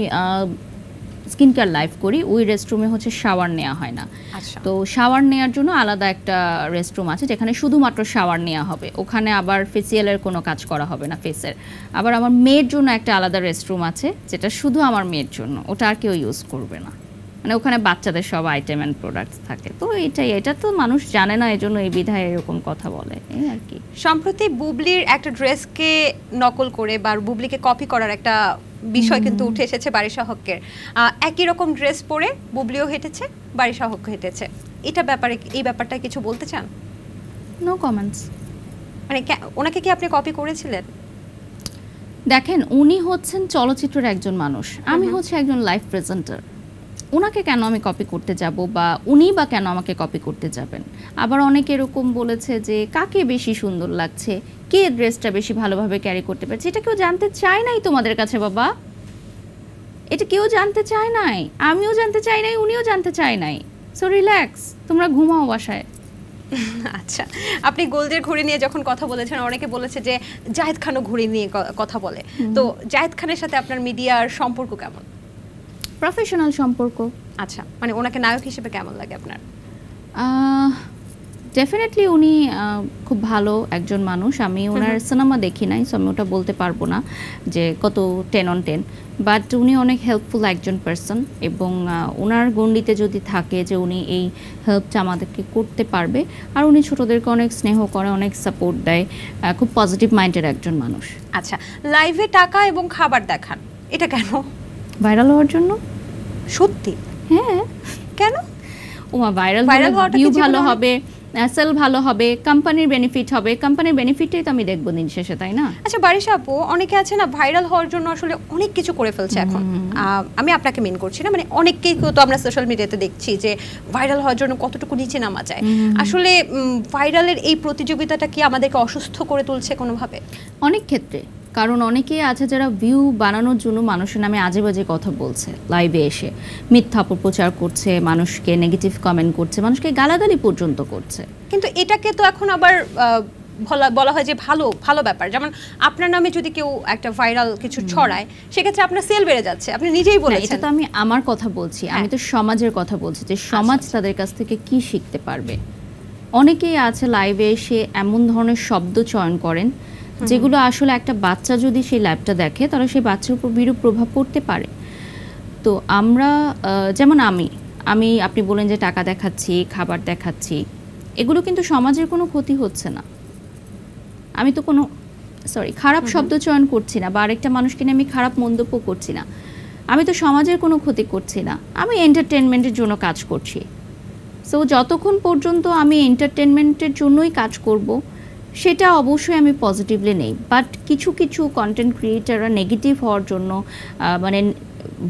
স্কিন কেয়ার লাইভ করি, ওই রেস্টরুমে হচ্ছে শাওয়ার নেওয়া হয় না। তো শাওয়ার নেওয়ার জন্য আলাদা একটা রেস্টরুম আছে যেখানে শুধুমাত্র শাওয়ার নেওয়া হবে, ওখানে আবার ফেসিয়ালের কোনো কাজ করা হবে না ফেসের। আবার আমার মেয়ের জন্য একটা আলাদা রেস্টরুম আছে যেটা শুধু আমার মেয়ের জন্য, ওটা আর কেউ ইউজ করবে না, মানে ওখানে বাচ্চাদের সব আইটেম অ্যান্ড প্রোডাক্টস থাকে। তো এটা তো মানুষ জানে না, এই জন্য এই বিধায় এরকম কথা বলে, এই আর কি। সম্প্রতি বুবলির একটা ড্রেসকে নকল করে বা বুবলিকে কপি করার একটা বিষয় কিন্তু উঠে এসেছে বারিশা হকের। একই রকম ড্রেস পরে বুবলিও হেঁটেছে, বারিশা হক হেঁটেছে, এটা ব্যাপারে, এই ব্যাপারটা কিছু বলতে চান? No comments. মানে ওনাকে কি আপনি কপি করেছিলেন? দেখেন, উনি হচ্ছেন চলচ্চিত্রের একজন মানুষ, আমি হচ্ছে একজন লাইভ প্রেজেন্টার। ওনাকে কেন আমি কপি করতে যাব, বা উনি বা কেন আমাকে কপি করতে যাবেন? আবার অনেকে এরকম বলেছে যে কাকে বেশি সুন্দর লাগছে, কে ড্রেসটা বেশি ভালোভাবে ক্যারি করতে পারছে, এটা কেউ জানতে চায় নাই তোমাদের কাছে বাবা, এটা কেউ জানতে চায় নাই, আমিও জানতে চাই নাই, উনিও জানতে চায় নাই। সো রিল্যাক্স, তোমরা ঘুমাও বাসায়। আচ্ছা, আপনি গোল্ডের ঘড়ি নিয়ে যখন কথা বলেছেন, অনেকে বলেছে যে জাহিদ খানও ঘড়ি নিয়ে কথা বলে, তো জাহিদ খানের সাথে আপনার মিডিয়ার সম্পর্ক কেমন? প্রফেশনাল সম্পর্ক। আচ্ছা, মানে ওনাকে নায়ক হিসেবে কেমন লাগে আপনার? ডেফিনেটলি উনি খুব ভালো একজন মানুষ। আমি ওনার সিনেমা দেখি নাই, সো আমি ওটা বলতে পারবো না যে কত 10/10, বাট উনি অনেক হেল্পফুল একজন পার্সন, এবং ওনার গণ্ডিতে যদি থাকে যে উনি এই হেল্পটা আমাদেরকে করতে পারবে, আর উনি ছোটদেরকে অনেক স্নেহ করে, অনেক সাপোর্ট দেয়, খুব পজিটিভ মাইন্ডের একজন মানুষ। আচ্ছা, লাইভে টাকা এবং খাবার দেখান, এটা কেন? ভাইরাল হওয়ার জন্য। সত্যি? হ্যাঁ। কেন? ওমা, ভাইরাল হলে ভিউ ভালো হবে, সেল ভালো হবে, কোম্পানির বেনিফিট হবে, কোম্পানির বেনিফিটটাই তো আমি দেখবো দিন শেষে, তাই না? আচ্ছা বারিশা আপু, অনেকে আছে না ভাইরাল হওয়ার জন্য আসলে অনেক কিছু করে ফেলছে এখন। আমি আপনাকে মেন করছি না, মানে অনেককেই তো আমরা সোশ্যাল মিডিয়াতে দেখছি যে ভাইরাল হওয়ার জন্য কতটুকু নিচে নামা যায়। আসলে ভাইরালের এই প্রতিযোগিতাটা কি আমাদেরকে অসুস্থ করে তুলছে কোনোভাবে? অনেক ক্ষেত্রে, কারণ অনেকেই আছে যারা ভিউ বানানোর জন্য মানুষের নামে আজে বাজে কথা বলছে, লাইভে এসে মিথ্যা অপপ্রচার করছে, মানুষকে নেগেটিভ কমেন্ট করছে, মানুষকে গালাগালি পর্যন্ত করছে। কিন্তু এটাকে তো এখন আবার বলা হয় যে ভালো ভালো ব্যাপার। যেমন আপনার নামে যদি কেউ একটা ভাইরাল কিছু ছড়ায়, সেক্ষেত্রে আপনার সেল বেড়ে যাচ্ছে, আপনি নিজেই বলেছেন। এটা তো আমি আমার কথা বলছি, আমি তো সমাজের কথা বলছি, যে সমাজ তাদের কাছ থেকে কি শিখতে পারবে। অনেকেই আছে লাইভে এসে এমন ধরনের শব্দ চয়ন করেন যেগুলো আসলে একটা বাচ্চা যদি সেই লাইভটা দেখে, তাহলে সেই বাচ্চার উপর বিরূপ প্রভাব পড়তে পারে। তো আমরা যেমন আমি আপনি বলেন যে টাকা দেখাচ্ছি, খাবার দেখাচ্ছি, এগুলো কিন্তু সমাজের কোনো ক্ষতি হচ্ছে না। আমি তো কোনো খারাপ শব্দ চয়ন করছি না, বা আরেকটা মানুষকে নিয়ে আমি খারাপ মন্তব্য করছি না, আমি তো সমাজের কোনো ক্ষতি করছি না, আমি এন্টারটেনমেন্টের জন্য কাজ করছি। সো যতক্ষণ পর্যন্ত আমি এন্টারটেনমেন্টের জন্যই কাজ করব, সেটা অবশ্যই আমি পজিটিভলি নেই। বাট কিছু কিছু কন্টেন্ট ক্রিয়েটাররা নেগেটিভ হওয়ার জন্য, মানে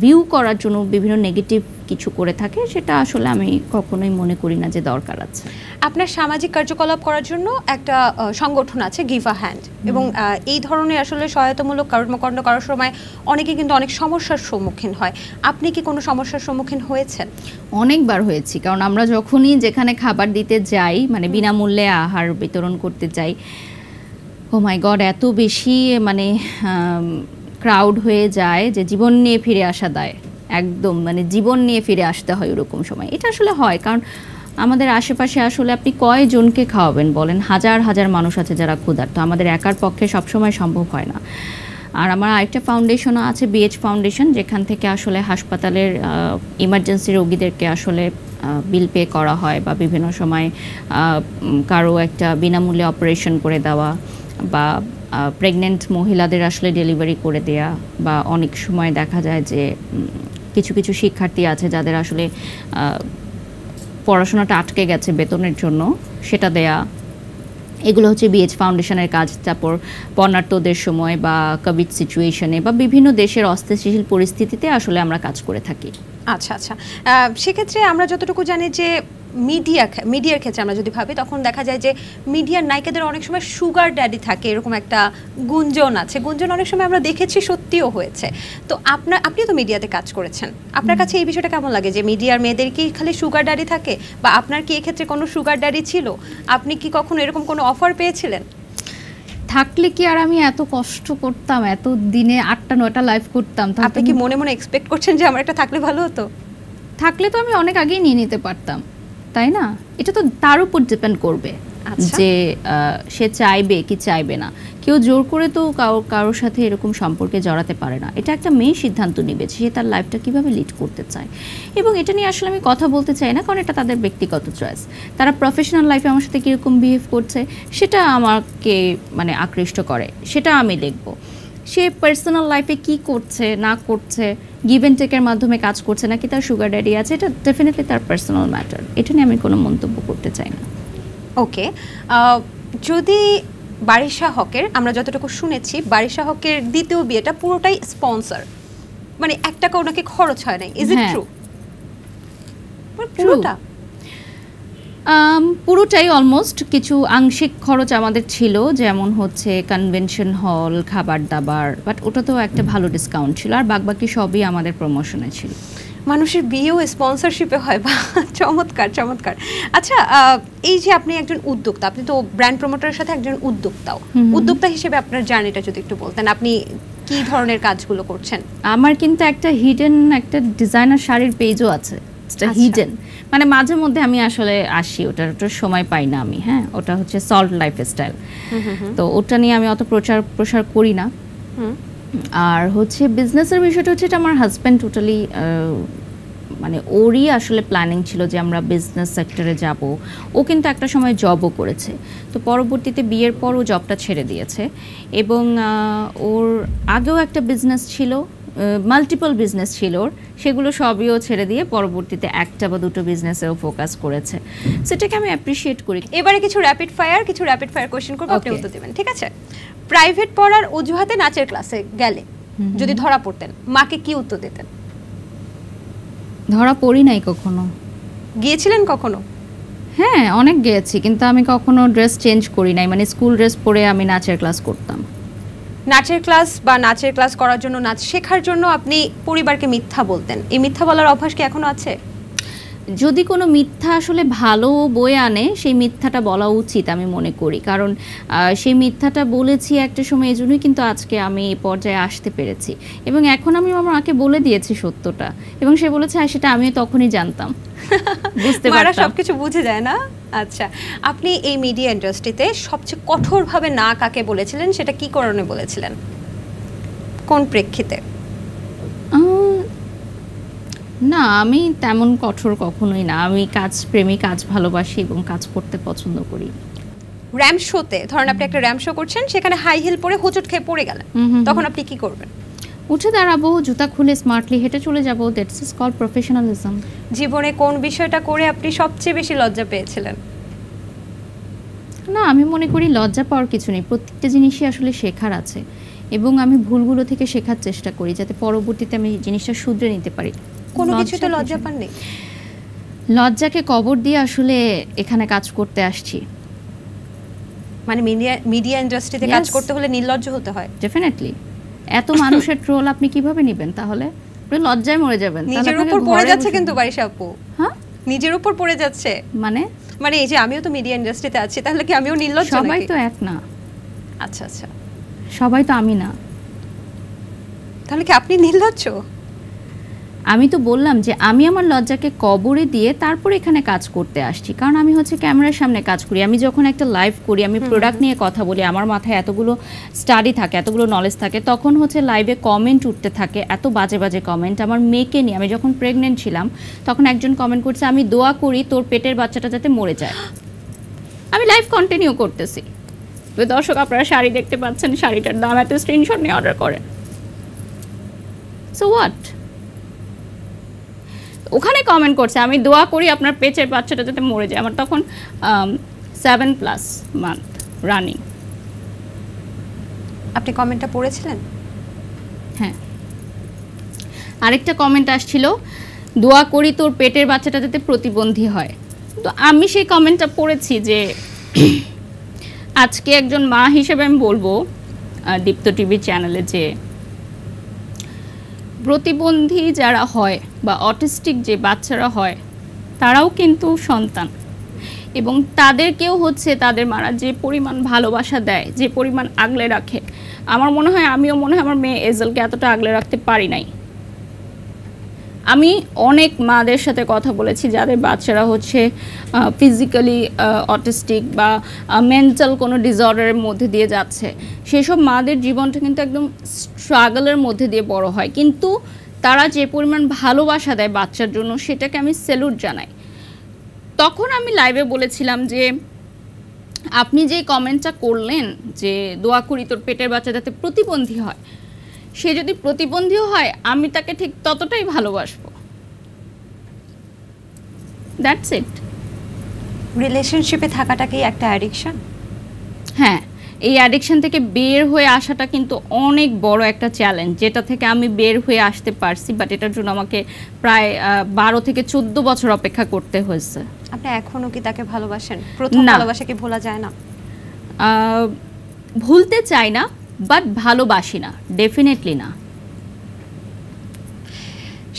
ভিউ করার জন্য বিভিন্ন নেগেটিভ কিছু করে থাকে, সেটা আসলে আমি কখনোই মনে করি না যে দরকার আছে। আপনার সামাজিক কার্যকলাপ করার জন্য একটা সংগঠন আছে, গিভ আ হ্যান্ড, এবং এই ধরনের আসলে সহায়তামূলক কর্মকাণ্ড করার সময় অনেকে কিন্তু অনেক সমস্যার সম্মুখীন হয়। আপনি কি কোনো সমস্যার সম্মুখীন হয়েছেন? অনেকবার হয়েছি, কারণ আমরা যখনই যেখানে খাবার দিতে যাই, মানে বিনামূল্যে আহার বিতরণ করতে যাই, ও মাই গড, এত বেশি মানে ক্রাউড হয়ে যায় যে জীবন নিয়ে ফিরে আসা দেয়, একদম মানে জীবন নিয়ে ফিরে আসতে হয় ওরকম সময়। এটা আসলে হয় কারণ আমাদের আশেপাশে আসলে আপনি কয়জনকে খাওয়াবেন বলেন, হাজার হাজার মানুষ আছে যারা ক্ষুধার্ত, আমাদের একার পক্ষে সবসময় সম্ভব হয় না। আর আমার আরেকটা ফাউন্ডেশনও আছে, বিএইচ ফাউন্ডেশন, যেখান থেকে আসলে হাসপাতালের ইমার্জেন্সি রোগীদেরকে আসলে বিল পে করা হয়, বা বিভিন্ন সময় কারো একটা বিনামূল্যে অপারেশন করে দেওয়া, বা প্রেগনেন্ট মহিলাদের আসলে ডেলিভারি করে দেয়া, বা অনেক সময় দেখা যায় যে কিছু কিছু শিক্ষার্থী আছে যাদের আসলে পড়াশোনাটা আটকে গেছে বেতনের জন্য, সেটা দেয়া। এগুলো হচ্ছে বিএইচ ফাউন্ডেশনের কাজ। তারপর বন্যার্তদের সময় বা কোভিড সিচুয়েশনে বা বিভিন্ন দেশের অস্থিতিশীল পরিস্থিতিতে আসলে আমরা কাজ করে থাকি। আচ্ছা আচ্ছা, সেক্ষেত্রে আমরা যতটুকু জানি যে মিডিয়ার ক্ষেত্রে আমরা যদি ভাবি, তখন দেখা যায় যে মিডিয়ার নায়িকাদের অনেক সময় সুগার ড্যাডি থাকে, এরকম একটা গুঞ্জন আছে। গুঞ্জন অনেক সময় আমরা দেখেছি সত্যিও হয়েছে। তো আপনি তো মিডিয়াতে কাজ করেছেন, আপনার কাছে এই বিষয়টা কেমন লাগে যে মিডিয়ার মেয়েদের কি খালি সুগার ড্যাডি থাকে, বা আপনার কি এক্ষেত্রে কোনো সুগার ড্যাডি ছিল? আপনি কি কখনো এরকম কোনো অফার পেয়েছিলেন? থাকলে কি আর আমি এত কষ্ট করতাম, এত দিনে 8টা-9টা লাইভ করতাম? আপনি কি মনে মনে এক্সপেক্ট করছেন যে আমার একটা থাকলে ভালো হতো? থাকলে তো আমি অনেক আগেই নিয়ে নিতে পারতাম, তাই না? এটা তো তার উপর ডিপেন্ড করবে যে সে চাইবে কি চাইবে না। কেউ জোর করে তো কারোর সাথে এরকম সম্পর্কে জড়াতে পারে না। এটা একটা মেয়ে সিদ্ধান্ত নেবে সে তার লাইফটা কিভাবে লিড করতে চায়, এবং এটা নিয়ে আসলে আমি কথা বলতে চাই না, কারণ এটা তাদের ব্যক্তিগত চয়েস। তারা প্রফেশনাল লাইফে আমার সাথে কীরকম বিহেভ করছে সেটা আমাকে মানে আকৃষ্ট করে, সেটা আমি দেখব। সে পার্সোনাল লাইফে কি করছে না করছে, গিভ অ্যান্ড টেকের মাধ্যমে কাজ করছে নাকি তার সুগার ড্যাডি আছে, এটা ডেফিনেটলি তার পার্সোনাল ম্যাটার। এটা নিয়ে আমি কোনো মন্তব্য করতে চাই না। ওকে, যদি বারিশা হকের, আমরা যতটুকু শুনেছি বারিশা হকের দ্বিতীয় বিয়েটা পুরোটাই স্পন্সর, মানে 1 টাকা ওনাকে খরচ হয় নাই, ইজ ইট ট্রু? পুরোটা? পুরোটাই অলমোস্ট। কিছু আংশিক খরচ আমাদের ছিল, যেমন হচ্ছে কনভেনশন হল, খাবার দাবার, বাট ওটা তো একটা ভালো ডিসকাউন্ট ছিল, আর বাকি সবই আমাদের প্রমোশনে ছিল। মানুষের বিয়েও স্পন্সরশিপে হয়, বা চমৎকার চমৎকার। আচ্ছা, এই যে আপনি একজন উদ্যোক্তা, আপনি তো ব্র্যান্ড প্রমোটারের সাথে একজন উদ্যোক্তাও, উদ্যোক্তা হিসেবে আপনার জার্নিটা যদি একটু বলতেন, আপনি কি ধরনের কাজগুলো করছেন? আমার কিন্তু একটা হিডেন একটা ডিজাইনার শাড়ির পেজও আছে। হিডেন, মানে মাঝে মধ্যে আমি আসলে আসি, ওটার সময় পাই না আমি। হ্যাঁ, ওটা হচ্ছে সল্ট লাইফস্টাইল, তো ওটা নিয়ে আমি অত প্রসার করি না। আর হচ্ছে বিজনেসের বিষয়টা হচ্ছে এটা আমার হাজব্যান্ড টোটালি, মানে ওরই আসলে প্ল্যানিং ছিল যে আমরা বিজনেস সেক্টরে যাব। ও কিন্তু একটা সময় জবও করেছে, তো পরবর্তীতে বিয়ের পর ও জবটা ছেড়ে দিয়েছে। এবং ওর আগেও একটা বিজনেস ছিল, মাল্টিপল বিজনেস ছিল ওর, সেগুলো সবই ও ছেড়ে দিয়ে পরবর্তীতে একটা বা দুটো বিজনেসেও ফোকাস করেছে। সেটাকে আমি অ্যাপ্রিশিয়েট করি। এবারে কিছু র্যাপিড ফায়ার কোশ্চেন করব, আপনি উত্তর দিবেন, ঠিক আছে? প্রাইভেট পড়ার অজুহাতে নাচের ক্লাসে গেলে যদি ধরা পড়তেন, মাকে কি উত্তর দিতেন? ধরা পড়ি নাই কখনো। গিয়েছিলেন কখনো? হ্যাঁ, অনেক গিয়েছি, কিন্তু আমি কখনো ড্রেস চেঞ্জ করি নাই, মানে স্কুল ড্রেস পরে আমি নাচের ক্লাস করতাম। নাচের ক্লাস করার জন্য, নাচ শেখার জন্য আপনি পরিবারকে মিথ্যা বলতেন, এই মিথ্যা বলার অভ্যাস কি এখনো আছে? যদি কোনো মিথ্যা আসলে ভালো বয়ে আনে, সেই মিথ্যাটা বলা উচিত আমি মনে করি, কারণ সেই মিথ্যাটা বলেছি একটা সময়, এই জন্যই কিন্তু আজকে আমি এই পর্যায়ে আসতে পেরেছি। এবং এখন আমি আমার মাকে বলে দিয়েছি সত্যটা, এবং সে বলেছে সেটা আমি তখনই জানতাম, বুঝতে পারতাম। মারা সবকিছু বুঝে যায় না। আচ্ছা, আপনি এই মিডিয়া ইন্ডাস্ট্রিতে সবচেয়ে কঠোরভাবে না কাকে বলেছিলেন, সেটা কি কারণে বলেছিলেন, কোন প্রেক্ষিতে? না, আমি তেমন কঠোর কখনোই না। আমি কাজপ্রেমী, কাজ ভালোবাসি এবং কাজ করতে পছন্দ করি। র্যাম্প শোতে ধরেন আপনি একটা র্যাম্প শো করছেন, সেখানে হাই হিল পরে হোঁচট খেয়ে পড়ে গেলেন, তখন আপনি কি করবেন? উঠে দাঁড়াবো, জুতা খুলে স্মার্টলি হেঁটে চলে যাবো। That's is called professionalism. জীবনে কোন বিষয়টা করে আপনি সবচেয়ে বেশি লজ্জা পেয়েছিলেন? না, আমি মনে করি লজ্জা পাওয়ার কিছু নেই, প্রত্যেকটা জিনিসই আসলে শেখার আছে, এবং আমি ভুলগুলো থেকে শেখার চেষ্টা করি যাতে পরবর্তীতে আমি জিনিসটা শুধরে নিতে পারি। কোনো কিছুতে লজ্জা পাননি? লজ্জাকে কবর দিয়ে আসলে এখানে কাজ করতে আসছি। মানে মিডিয়া ইন্ডাস্ট্রিতে কাজ করতে হলে নির্লজ্জ হতে হয়? ডেফিনেটলি। এত মানুষের ট্রোল আপনি কিভাবে নেবেন? তাহলে আপনি লজ্জায় মরে যাবেন। নিজের উপর পড়ে যাচ্ছে কিন্তু বারিশা আপু। হ্যাঁ, নিজের উপর পড়ে যাচ্ছে মানে এই যে আমিও তো মিডিয়া ইন্ডাস্ট্রিতে আছি, তাহলে কি আমিও নির্লজ্জ নাকি? সবাই তো এক না। আচ্ছা আচ্ছা, সবাই তো আমি না। তাহলে কি আপনি নির্লজ্জ? আমি তো বললাম যে আমি আমার লজ্জাকে কবরে দিয়ে তারপর এখানে কাজ করতে আসছি, কারণ আমি হচ্ছে ক্যামেরার সামনে কাজ করি। আমি যখন একটা লাইভ করি, আমি প্রোডাক্ট নিয়ে কথা বলি, আমার মাথায় এতগুলো স্টাডি থাকে, এতগুলো নলেজ থাকে, তখন হচ্ছে লাইভে কমেন্ট উঠতে থাকে, এত বাজে বাজে কমেন্ট। আমার মেয়েকে নিয়ে, আমি যখন প্রেগনেন্ট ছিলাম তখন একজন কমেন্ট করছে, আমি দোয়া করি তোর পেটের বাচ্চাটা যাতে মরে যায়। আমি লাইভ কন্টিনিউ করতেছি। দর্শক, আপনারা শাড়ি দেখতে পাচ্ছেন, শাড়িটার দাম এত, স্ক্রিনশট নিয়ে অর্ডার করেন। So what? ওখানে কমেন্ট করছে, আমি দোয়া করি আপনার পেটের বাচ্চাটা যাতে মরে যায়। আমার তখন 7+ মান্থ রানিং। আপনি কমেন্টটা পড়েছিলেন? হ্যাঁ। আরেকটা কমেন্ট আসছিল, দোয়া করি তোর পেটের বাচ্চাটা যাতে প্রতিবন্ধী হয়। তো আমি সেই কমেন্টটা পড়েছি যে আজকে একজন মা হিসেবে আমি বলবো দীপ্ত টিভি চ্যানেলে, যে প্রতিবন্ধী যারা হয় বা অটিস্টিক যে বাচ্চারা হয়, তারাও কিন্তু সন্তান, এবং তাদেরকেও হচ্ছে তাদের মারা যে পরিমাণ ভালোবাসা দেয়, যে পরিমাণ আগলে রাখে, আমার মনে হয় আমিও আমার মেয়ে এজেলকে এতটা আগলে রাখতে পারি নাই। আমি অনেক মাদের সাথে কথা বলেছি যাদের বাচ্চারা হচ্ছে ফিজিক্যালি অটিস্টিক বা মেন্টাল কোনো ডিসঅর্ডারের মধ্যে দিয়ে যাচ্ছে। সেসব মাদের জীবনটা কিন্তু একদম স্ট্রাগলের মধ্যে দিয়ে বড় হয়, কিন্তু তারা যে পরিমাণ ভালোবাসা দেয় বাচ্চার জন্য, সেটাকে আমি স্যালুট জানাই। তখন আমি লাইভে বলেছিলাম যে আপনি যে কমেন্টটা করলেন যে দোয়া করি তোর পেটের বাচ্চা যাতে প্রতিবন্ধী হয়, সে যদি প্রতিবন্ধীও হয় আমি তাকে ঠিক ততটাই ভালোবাসবো। That's it. রিলেশনশিপে থাকাটাকেই একটা অ্যাডিকশন। হ্যাঁ, এই অ্যাডিকশন থেকে বের হয়ে আসাটা কিন্তু অনেক বড় একটা চ্যালেঞ্জ, যেটা থেকে আমি বের হয়ে আসতে পারছি, বাট এটার জন্য আমাকে প্রায় 12 থেকে 14 বছর অপেক্ষা করতে হয়েছে। আপনি এখনো কি তাকে ভালোবাসেন? প্রথম ভালোবাসা কি ভোলা যায় না? ভুলতে চাই না, বাট ভালোবাসি না, ডেফিনেটলি না।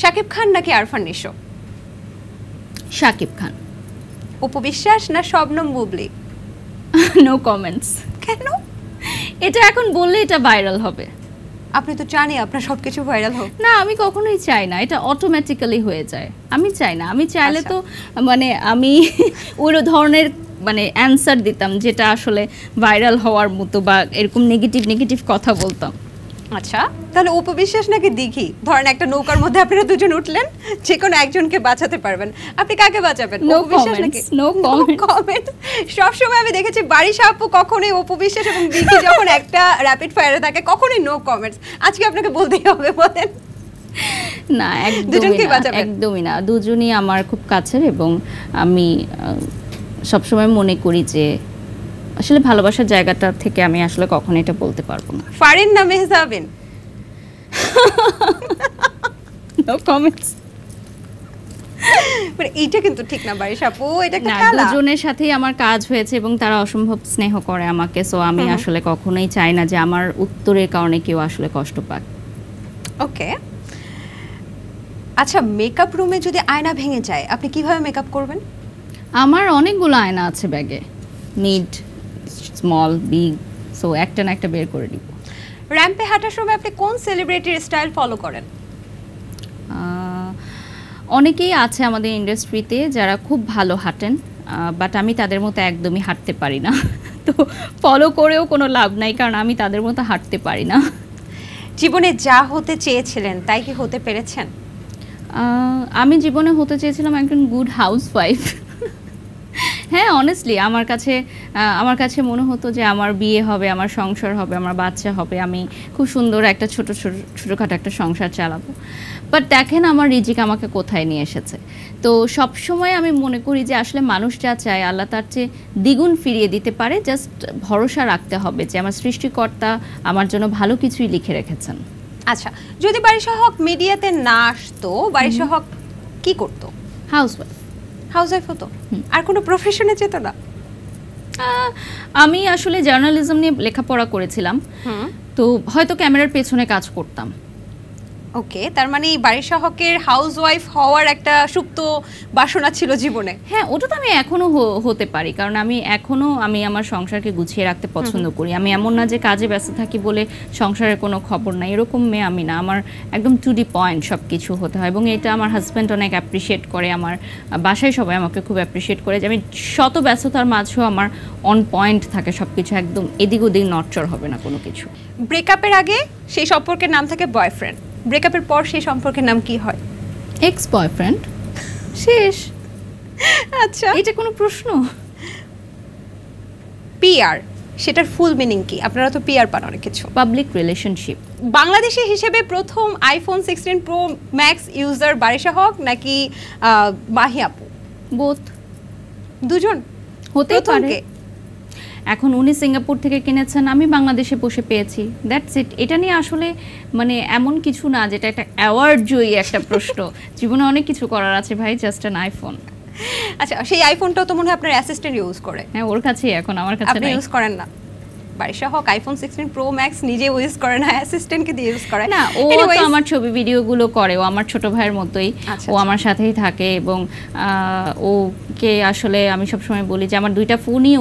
শাকিব খান নাকি আরফান নিশো? শাকিব খান। উপবিশ্বাস না শবনম বুবলি? No comments. কেন? এটা এখন বললে এটা ভাইরাল হবে। আপনি তো চানই আপনার সবকিছু ভাইরাল হোক। না, আমি কখনোই চাই না, এটা অটোমেটিক্যালি হয়ে যায়। আমি চাই না, আমি চাইলে তো মানে আমি ওই ধরনের মানে অ্যান্সার দিতাম যেটা আসলে ভাইরাল হওয়ার মতো বা এরকম নেগেটিভ কথা বলতাম। আচ্ছা, তাহলে উপবিশ্বাস নাকি দিঘি? ধরেন একটা নৌকার মধ্যে আপনারা দুজন উঠলেন, যে কোনো একজনকে বাঁচাতে পারবেন, আপনি কাকে বাঁচাবেন? উপবিশ্বাস নাকি? No comment. সবসময় আমি দেখেছি বারিশা আপু কখনোই উপবিশ্বাস এবং দিঘি যখন একটা র্যাপিড ফায়ারে থাকে কখনোই নো কমেন্টস। আজকে আপনাকে বলতেই হবে, বলেন। না, একদমই না, দুজনই আমার খুব কাছের এবং আমি সবসময় মনে করি যে আসলে ভালোবাসার জায়গাটা থেকে আমি আসলে কখনো এটা বলতে পারবো না। ফারিন না মেহজাবিন? No comments. মানে এইটা কিন্তু ঠিক না বারিশা আপু, এটা একটা না, খেলা। দুজনের সাথেই আমার কাজ হয়েছে এবং তারা অসম্ভব স্নেহ করে আমাকে, সো আমি আসলে কখনোই চাই না যে আমার উত্তরের কারণে কেউ আসলে কষ্ট পাক। ওকে, আচ্ছা, মেকআপ রুমে যদি আয়না ভেঙে যায় আপনি কিভাবে মেকআপ করবেন? আমার অনেকগুলো আয়না আছে ব্যাগে, মিড, স্মল, বিগ, সো একটা না একটা বের করে দিব। র্যাম্পে হাঁটার সময় আপনি কোন সেলিব্রিটির স্টাইল ফলো করেন? অনেকেই আছে আমাদের ইন্ডাস্ট্রিতে যারা খুব ভালো হাঁটেন, বাট আমি তাদের মতো একদমই হাঁটতে পারি না, তো ফলো করেও কোনো লাভ নাই, কারণ আমি তাদের মতো হাঁটতে পারি না। জীবনে যা হতে চেয়েছিলেন তাই কি হতে পেরেছেন? আমি জীবনে হতে চেয়েছিলাম একজন গুড হাউসওয়াইফ। হ্যাঁ, অনেস্টলি আমার কাছে মনে হতো যে আমার বিয়ে হবে, আমার সংসার হবে, আমার বাচ্চা হবে, আমি খুব সুন্দর একটা ছোটোখাটো একটা সংসার চালাবো। বাট দেখেন আমার রিজিক আমাকে কোথায় নিয়ে এসেছে। তো সব সময় আমি মনে করি যে আসলে মানুষ যা চায় আল্লাহ তার চেয়ে দ্বিগুণ ফিরিয়ে দিতে পারে, জাস্ট ভরসা রাখতে হবে যে আমার সৃষ্টিকর্তা আমার জন্য ভালো কিছুই লিখে রেখেছেন। আচ্ছা, যদি বারিশা হক মিডিয়াতে না আসতো, বারিশা হক কি করতো? হাউসওয়াইফ হতো, আর কোনো প্রফেশনে যেত না? আমি আসলে জার্নালিজম নিয়ে লেখাপড়া করেছিলাম, তো হয়তো ক্যামেরার পেছনে কাজ করতাম। ওকে, তার মানে বারিশা হকের হাউসওয়াইফ হওয়ার একটা সুপ্ত বাসনা ছিল জীবনে। হ্যাঁ, ওটা তো আমি এখনো হতে পারি, কারণ আমি আমার সংসারকে গুছিয়ে রাখতে পছন্দ করি। আমি এমন না যে কাজে ব্যস্ত থাকি বলে সংসারের কোনো খবর নাই, এরকম মেয়ে আমি না। আমার একদম টু দি পয়েন্ট সব কিছু হতে হয়, এবং এটা আমার হাজব্যান্ড অনেক অ্যাপ্রিসিয়েট করে, আমার বাসায় সবাই আমাকে খুব অ্যাপ্রিসিয়েট করে যে আমি শত ব্যস্ততার মাঝেও আমার অন পয়েন্ট থাকে সব কিছু, একদম এদিক ওদিক নড়চড় হবে না কোনো কিছু। ব্রেকআপের আগে সেই সম্পর্কের নাম থাকে বয়ফ্রেন্ড, ব্রেকআপের পর সেই সম্পর্কের নাম কি হয়? এক্স বয়ফ্রেন্ড, শেষ। আচ্ছা, এটা কোনো প্রশ্ন? পিআর, সেটার ফুল মিনিং কি? আপনারা তো পিআর পান অনেক কিছু। Public relationship. বাংলাদেশি হিসেবে প্রথম iPhone 16 pro max user Barisha Haque নাকি মাহি আপু? বোথ, দুজন হতেই পারে। এখন উনি সিঙ্গাপুর থেকে কিনেছেন, আমি বাংলাদেশে বসে পেয়েছি, দ্যাটস ইট। এটা নিয়ে আসলে মানে এমন কিছু না যেটা একটা অ্যাওয়ার্ড জয়ী একটা প্রশ্ন। জীবনে অনেক কিছু করার আছে ভাই, জাস্ট অ্যান আইফোন। আচ্ছা, সেই আইফোনটাও তো মনে হয় আপনার অ্যাসিস্ট্যান্ট ইউজ করে। হ্যাঁ, ওর কাছেই এখন, আমার কাছে আপনি ইউজ করেন না? বারিশা হক আইফোন 16 প্রো ম্যাক্স নিজে ইউজ করে না, অ্যাসিস্ট্যান্টকে দিয়ে ইউজ করে না। ও তো আমার ছবি ভিডিওগুলো করে, ও আমার ছোট ভাইয়ের মতোই, ও আমার সাথেই থাকে, এবং ওকে আসলে আমি সবসময় বলি যে আমার দুইটা ফোনই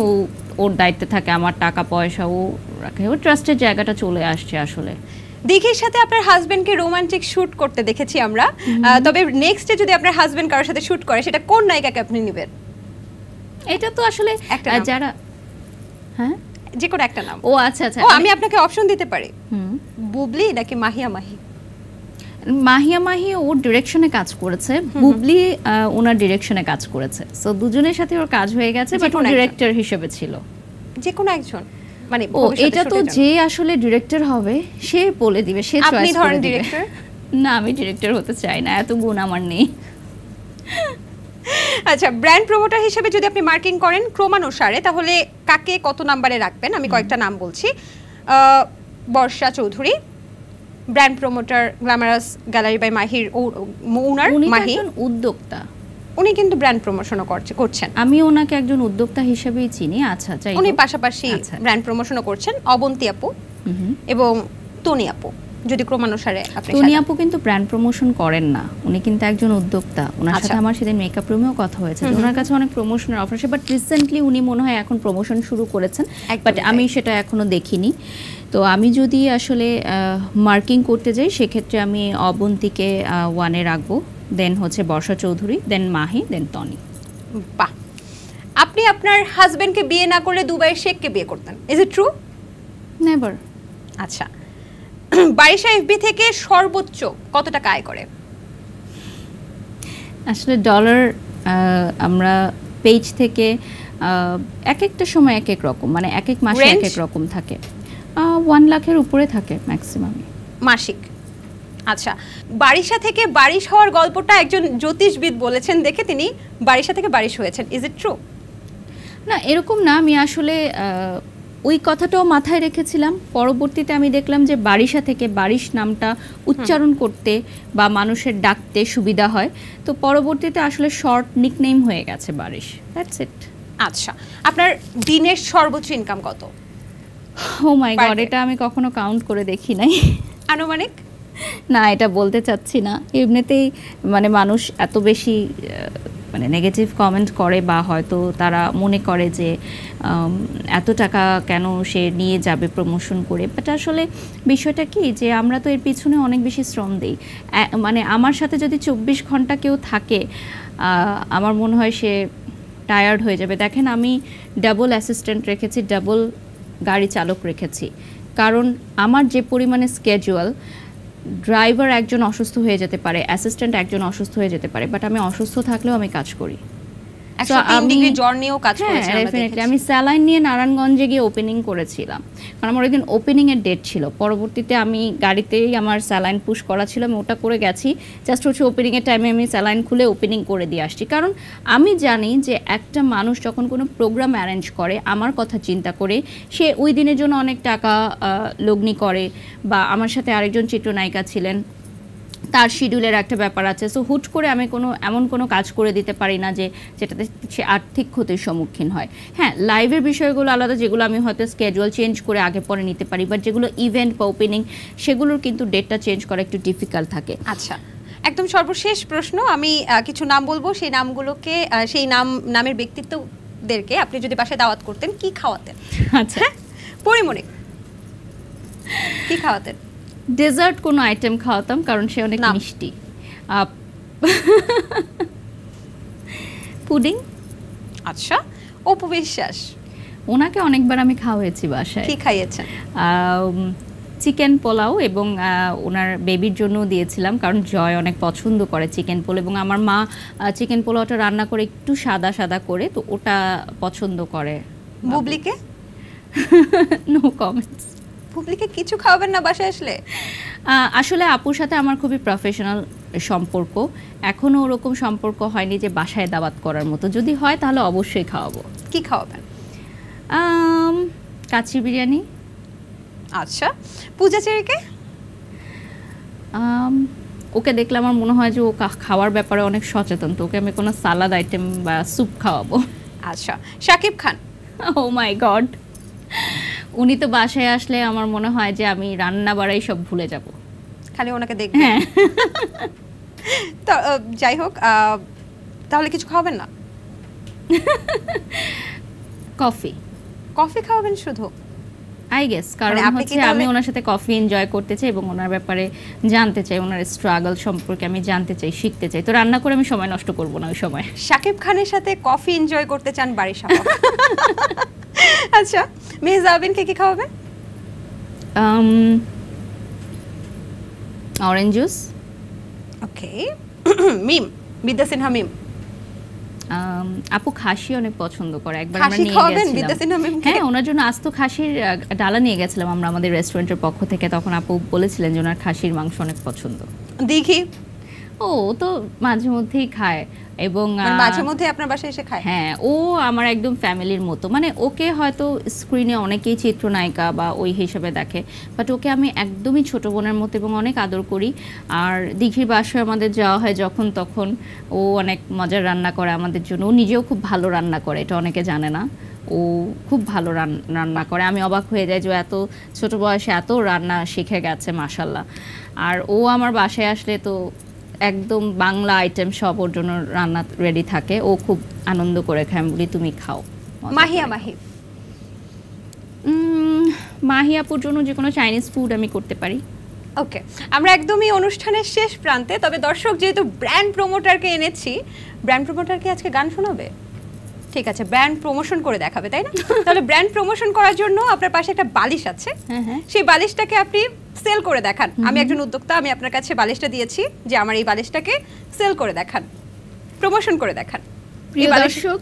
ওর দায়িত্বে থাকে, আমার টাকা পয়সা ও রাখে, ও ট্রাস্টের জায়গাটা চলে আসছে আসলে। দিঘির সাথে আপনার হাজবেন্ডকে রোমান্টিক শুট করতে দেখেছি আমরা, তবে নেক্সটে যদি আপনার হাজবেন্ড কারোর সাথে শুট করে সেটা কোন নায়িকাকে আপনি নেবেন? এটা তো আসলে যারা, হ্যাঁ, যে কোনো একটা নাম। ও আচ্ছা, আমি আপনাকে অপশন দিতে পারি, বুবলি নাকি মাহিয়া মাহি? মাহিয়া মাহি ওর ডিরেকশনে কাজ করেছে, বুবলি ওনার ডিরেকশনে কাজ করেছে, সো দুজনের সাথে ওর কাজ হয়ে গেছে, বাট ও ডিরেক্টর হিসেবে ছিল। যে কোনো একজন, মানে ও এটা তো যে আসলে ডিরেক্টর হবে সে বলে দিবে, সে চয়েস করে দিবে। আপনি ধরেন ডিরেক্টর? না, আমি ডিরেক্টর হতে চাই না, এত গুণ আমার নেই। আচ্ছা, ব্র্যান্ড প্রমোটার হিসেবে যদি আপনি মার্কেটিং করেন ক্রমানুসারে, তাহলে কাকে কত নম্বরে রাখবেন? আমি কয়েকটা নাম বলছি। Barsha Chowdhury, brand promoter glamorous gallery by মাহির ওনার মাহি, উদ্যোক্তা, উনি কিন্তু ব্র্যান্ড প্রমোশনও করছেন। আমি ওনাকে একজন উদ্যোক্তা হিসেবেই চিনি। আচ্ছা, উনি পাশাপাশি ব্র্যান্ড প্রমোশনও করছেন। অবন্তী আপু এবং তনি আপু, যদি ক্রমানুসারে আপনি টনি আপু কিন্তু ব্র্যান্ড প্রমোশন করেন না, উনি কিন্তু একজন উদ্যোক্তা। ওনার আচ্ছা। সাথে আমার সেদিন মেকআপ রুমেও কথা হয়েছে, যে ওনার কাছে অনেক প্রমোশনের অফার আছে, বাট রিসেন্টলি উনি মনে হয় এখন প্রমোশন শুরু করেছেন, বাট আমি সেটা এখনো দেখিনি। তো আমি যদি আসলে মার্কিং করতে যাই সেক্ষেত্রে আমি অবন্তীকে 1-এ রাখবো, দেন হচ্ছে বর্ষা চৌধুরী, দেন মাহি, দেন টনি। বাহ, আপনি আপনার হাজবেন্ডকে বিয়ে না করলে দুবাইয়ের শেখকে বিয়ে করতেন, ইজ ইট ট্রু? নেভার। আচ্ছা, বারিশা এফবি থেকে সর্বোচ্চ কত টাকা আয় করে? আসলে ডলার আমরা পেজ থেকে এক একটা সময় এক এক রকম, মানে এক এক মাসে এক এক রকম থাকে, 1 লাখের উপরে থাকে ম্যাক্সিমাম মাসিক। আচ্ছা, বারিশা থেকে বারিশ হওয়ার গল্পটা একজন জ্যোতিষবিদ বলেছেন দেখে তিনি বারিশা থেকে বারিশ হয়েছেন, ইজ ইট ট্রু? না, এরকম না। আমি আসলে ওই কথাটাও মাথায় রেখেছিলাম, পরবর্তীতে আমি দেখলাম যে বারিশা থেকে বারিশ নামটা উচ্চারণ করতে বা মানুষের ডাকতে সুবিধা হয়, তো পরবর্তীতে আসলে শর্ট নিকনেম হয়ে গেছে বারিশ, দ্যাটস ইট। আচ্ছা, আপনার দিনের সর্বোচ্চ ইনকাম কত? ও মাই গড, এটা আমি কখনো কাউন্ট করে দেখি নাই। আনুমানিক? না, এটা বলতে চাচ্ছি না। এমনিতেই মানে মানুষ এত বেশি মানে নেগেটিভ কমেন্ট করে, বা হয়তো তারা মনে করে যে এত টাকা কেন সে নিয়ে যাবে প্রমোশন করে, বাট আসলে বিষয়টা কি যে আমরা তো এর পিছনে অনেক বেশি শ্রম দিই। মানে আমার সাথে যদি 24 ঘন্টা কেউ থাকে, আমার মনে হয় সে টায়ার্ড হয়ে যাবে। দেখেন, আমি ডাবল অ্যাসিস্ট্যান্ট রেখেছি, ডাবল গাড়ি চালক রেখেছি, কারণ আমার যে পরিমাণে স্কেজুয়াল, ড্রাইভার একজন অসুস্থ হয়ে যেতে পারে, অ্যাসিস্ট্যান্ট একজন অসুস্থ হয়ে যেতে পারে, বাট আমি অসুস্থ থাকলেও আমি কাজ করি। 103 ডিগ্রি জ্বর নিয়েও কাজ করেছেন আমরা ডেফিনেটলি। আমি স্যালাইন নিয়ে নারায়ণগঞ্জে গিয়ে ওপেনিং করেছিলাম, কারণ আমার ওইদিন ওপেনিংয়ের ডেট ছিল। পরবর্তীতে আমি গাড়িতেই আমার স্যালাইন পুশ করা ছিল, আমি ওটা করে গেছি, জাস্ট হচ্ছে ওপেনিংয়ের টাইমে আমি স্যালাইন খুলে ওপেনিং করে দিয়ে আসছি। কারণ আমি জানি যে একটা মানুষ যখন কোনো প্রোগ্রাম অ্যারেঞ্জ করে আমার কথা চিন্তা করে, সে ওই দিনের জন্য অনেক টাকা লগ্নি করে, বা আমার সাথে আরেকজন চিত্রনায়িকা ছিলেন, তার শিডিউলের একটা ব্যাপার আছে। সো হুট করে আমি এমন কোনো কাজ করে দিতে পারি না যেটাতে সে আর্থিক ক্ষতির সম্মুখীন হয়। হ্যাঁ, লাইভের বিষয়গুলো আলাদা, যেগুলো আমি হয়তো স্কেজুয়াল চেঞ্জ করে আগে পরে নিতে পারি, বাট যেগুলো ইভেন্ট বা ওপেনিং, সেগুলোর কিন্তু ডেটটা চেঞ্জ করা একটু ডিফিকাল্ট থাকে। আচ্ছা, একদম সর্বশেষ প্রশ্ন, আমি কিছু নাম বলবো, সেই নামগুলোকে সেই নামের ব্যক্তিত্বদেরকে আপনি যদি বাসায় দাওয়াত করতেন কি খাওয়াতেন? আচ্ছা, পরিমণি কি খাওয়াতেন? ডেজার্ট কোনো আইটেম খাওয়াতাম, কারণ সে অনেক মিষ্টি। পুডিং। আচ্ছা, অপু বিশ্বাস? ওনাকে অনেকবার আমি খাওয়াইছি বাসায়। কি খাইয়েছেন? চিকেন পোলাও, এবং ওনার বেবির জন্য দিয়েছিলাম, কারণ জয় অনেক পছন্দ করে চিকেন পোলাও, এবং আমার মা চিকেন পোলাওটা রান্না করে একটু সাদা সাদা করে, তো ওটা পছন্দ করে। বুবলিকে? No comments. বুবলিকে কিছু খাওয়াবেন না বাসায় আসলে? আসলে আপুর সাথে আমার খুবই প্রফেশনাল সম্পর্ক, এখনও ওরকম সম্পর্ক হয়নি যে বাসায় দাওয়াত করার মতো। যদি হয় তাহলে অবশ্যই খাওয়াবো। কি খাওয়াবেন? কাচ্চি বিরিয়ানি। আচ্ছা, পূজা চেরিকে? ওকে দেখলে আমার মনে হয় যে ও খাওয়ার ব্যাপারে অনেক সচেতন, তো ওকে আমি কোনো সালাদ আইটেম বা স্যুপ খাওয়াবো। আচ্ছা, শাকিব খান? ও মাই গড, উনি তো বাসায় আসলে আমার মনে হয় যে আমি রান্না বাড়াই সব ভুলে যাব, খালি ওনাকে দেখব। হ্যাঁ, তো যাই হোক, তাহলে কিছু খাওয়াবেন না? কফি। কফি খাওয়াবেন শুধু? আই গেস, কারণ হচ্ছে আমি ওনার সাথে কফি এনজয় করতে চাই এবং ওনার ব্যাপারে জানতে চাই, ওনার স্ট্রাগল সম্পর্কে আমি জানতে চাই, শিখতে চাই, তো রান্না করে আমি সময় নষ্ট করব না ওই সময়। শাকিব খানের সাথে কফি এনজয় করতে চান বারিশা? আচ্ছা, মেহজাবিনকে কি খাওয়াবেন? Orange juice. ওকে। মিম, বিদ্যা সিনহা মিম? আপু খাসি অনেক পছন্দ করে, একবার আমরা নিয়ে গেছিলাম। হ্যাঁ, ওনার জন্য আস্ত খাসির ডালা নিয়ে গেছিলাম আমরা আমাদের রেস্টুরেন্টের পক্ষ থেকে, তখন আপু বলেছিলেন যে ওনার খাসির মাংস অনেক পছন্দ। দেখি ও তো মাঝে মধ্যেই খায়, এবং মাঝে মধ্যে আপনার বাসায় এসে খায়? হ্যাঁ, ও আমার একদম ফ্যামিলির মতো, মানে ওকে হয়তো স্ক্রিনে অনেকেই চিত্রনায়িকা বা ওই হিসেবে দেখে, বাট ওকে আমি একদমই ছোট বোনের মতো এবং অনেক আদর করি। আর দিঘির বাসায় আমাদের যাওয়া হয় যখন তখন, ও অনেক মজার রান্না করে আমাদের জন্য, ও নিজেও খুব ভালো রান্না করে, এটা অনেকে জানে না। ও ও খুব ভালো রান্না করে। আমি অবাক হয়ে যাই যে এত ছোট বয়সে এত রান্না শিখে গেছে মাশাল্লাহ। আর ও আমার বাসায় আসলে তো একদম বাংলা আইটেম সব ওর জন্য রান্না রেডি থাকে, ও খুব আনন্দ করে খায়। আমি বলি তুমি খাও। মাহি আপুর জন্য যে কোনো চাইনিজ ফুড আমি করতে পারি। ওকে, আমরা একদমই অনুষ্ঠানের শেষ প্রান্তে, তবে দর্শক যেহেতু ব্র্যান্ড প্রমোটারকে এনেছি, ব্র্যান্ড প্রমোটারকে আজকে গান শোনাবে? ঠিক আছে, ব্র্যান্ড প্রমোশন করে দেখাবে, তাই না? তাহলে ব্র্যান্ড প্রমোশন করার জন্য আপনার পাশে একটা বালিশ আছে, সেই বালিশটাকে আপনি সেল করে দেখান। আমি একজন উদ্যোক্তা, আমি আপনার কাছে বালিশটা দিয়েছি যে আমার এই বালিশটাকে সেল করে দেখান, প্রমোশন করে দেখান। প্রিয় দর্শক,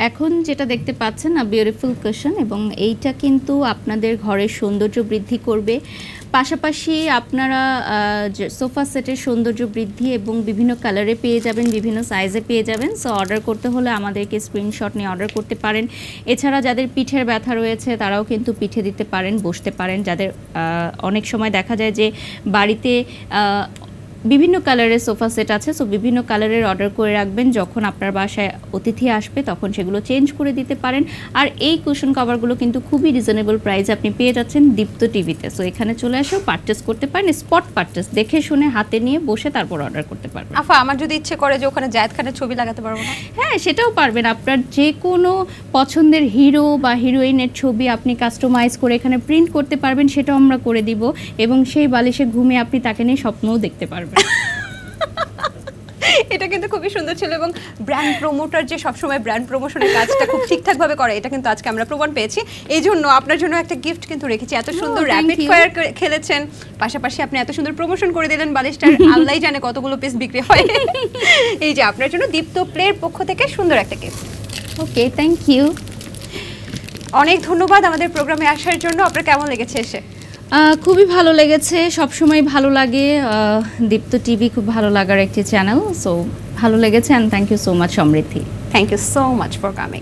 এখন যেটা দেখতে পাচ্ছেন না, বিউটিফুল কুশন, এবং এইটা কিন্তু আপনাদের ঘরের সৌন্দর্য বৃদ্ধি করবে। পাশাপাশি আপনারা সোফা সেটের সৌন্দর্য বৃদ্ধি এবং বিভিন্ন কালারে পেয়ে যাবেন, বিভিন্ন সাইজে পেয়ে যাবেন। সো অর্ডার করতে হলে আমাদেরকে স্ক্রিনশট নিয়ে অর্ডার করতে পারেন। এছাড়া যাদের পিঠের ব্যথা রয়েছে তারাও কিন্তু পিঠে দিতে পারেন, বসতে পারেন। যাদের অনেক সময় দেখা যায় যে বাড়িতে বিভিন্ন কালারের সোফা সেট আছে, সো বিভিন্ন কালারের অর্ডার করে রাখবেন। যখন আপনার বাসায় অতিথি আসবে তখন সেগুলো চেঞ্জ করে দিতে পারেন। আর এই কুশন কভারগুলো কিন্তু খুবই রিজনেবল প্রাইসে আপনি পেয়ে যাচ্ছেন দীপ্ত টিভিতে। সো এখানে চলে এসেও পারচেস করতে পারেন, স্পট পারচেস, দেখে শুনে হাতে নিয়ে বসে তারপর অর্ডার করতে পারবেন। আফা, আমার যদি ইচ্ছে করে যে ওখানে জায়েদ খানের ছবি লাগাতে পারবো না? হ্যাঁ, সেটাও পারবেন। আপনার যে কোনো পছন্দের হিরো বা হিরোইনের ছবি আপনি কাস্টমাইজ করে এখানে প্রিন্ট করতে পারবেন, সেটাও আমরা করে দিব। এবং সেই বালিশে ঘুমিয়ে আপনি তাকে নিয়ে স্বপ্নও দেখতে পারবেন। এটা কিন্তু খুবই সুন্দর ছিল, এবং ব্র্যান্ড প্রমোটার যে সবসময় ব্র্যান্ড প্রমোশনের কাজটা খুব ঠিকঠাকভাবে করে, এটা কিন্তু আজকে আমরা প্রমাণ পেয়েছি। এই জন্য আপনার জন্য একটা গিফট কিন্তু রেখেছি। এত সুন্দর র্যাপিড ফায়ার খেলেছেন, পাশাপাশি আপনি এত সুন্দর প্রমোশন করে দিলেন বালিশটার, আল্লাহই জানে কতগুলো পিস বিক্রি হয়। এই যে আপনার জন্য দীপ্ত প্লের পক্ষ থেকে সুন্দর একটা গিফট। Okay, thank you. অনেক ধন্যবাদ আমাদের প্রোগ্রামে আসার জন্য। আপনার কেমন লেগেছে এসে? খুবই ভালো লেগেছে, সবসময় ভালো লাগে। দীপ্ত টিভি খুব ভালো লাগার একটি চ্যানেল, সো ভালো লেগেছে। And thank you so much Samriddhi. Thank you so much for coming.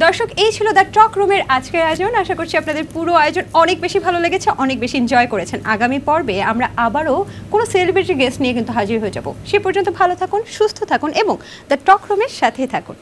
দর্শক, এই ছিল দ্য টক রুমের আজকের আয়োজন। আশা করছি আপনাদের পুরো আয়োজন অনেক বেশি ভালো লেগেছে, অনেক বেশি এনজয় করেছেন। আগামী পর্বে আমরা আবারও কোনো সেলিব্রিটি গেস্ট নিয়ে কিন্তু হাজির হয়ে যাব। সে পর্যন্ত ভালো থাকুন, সুস্থ থাকুন এবং দ্য টক রুমের সাথেই থাকুন।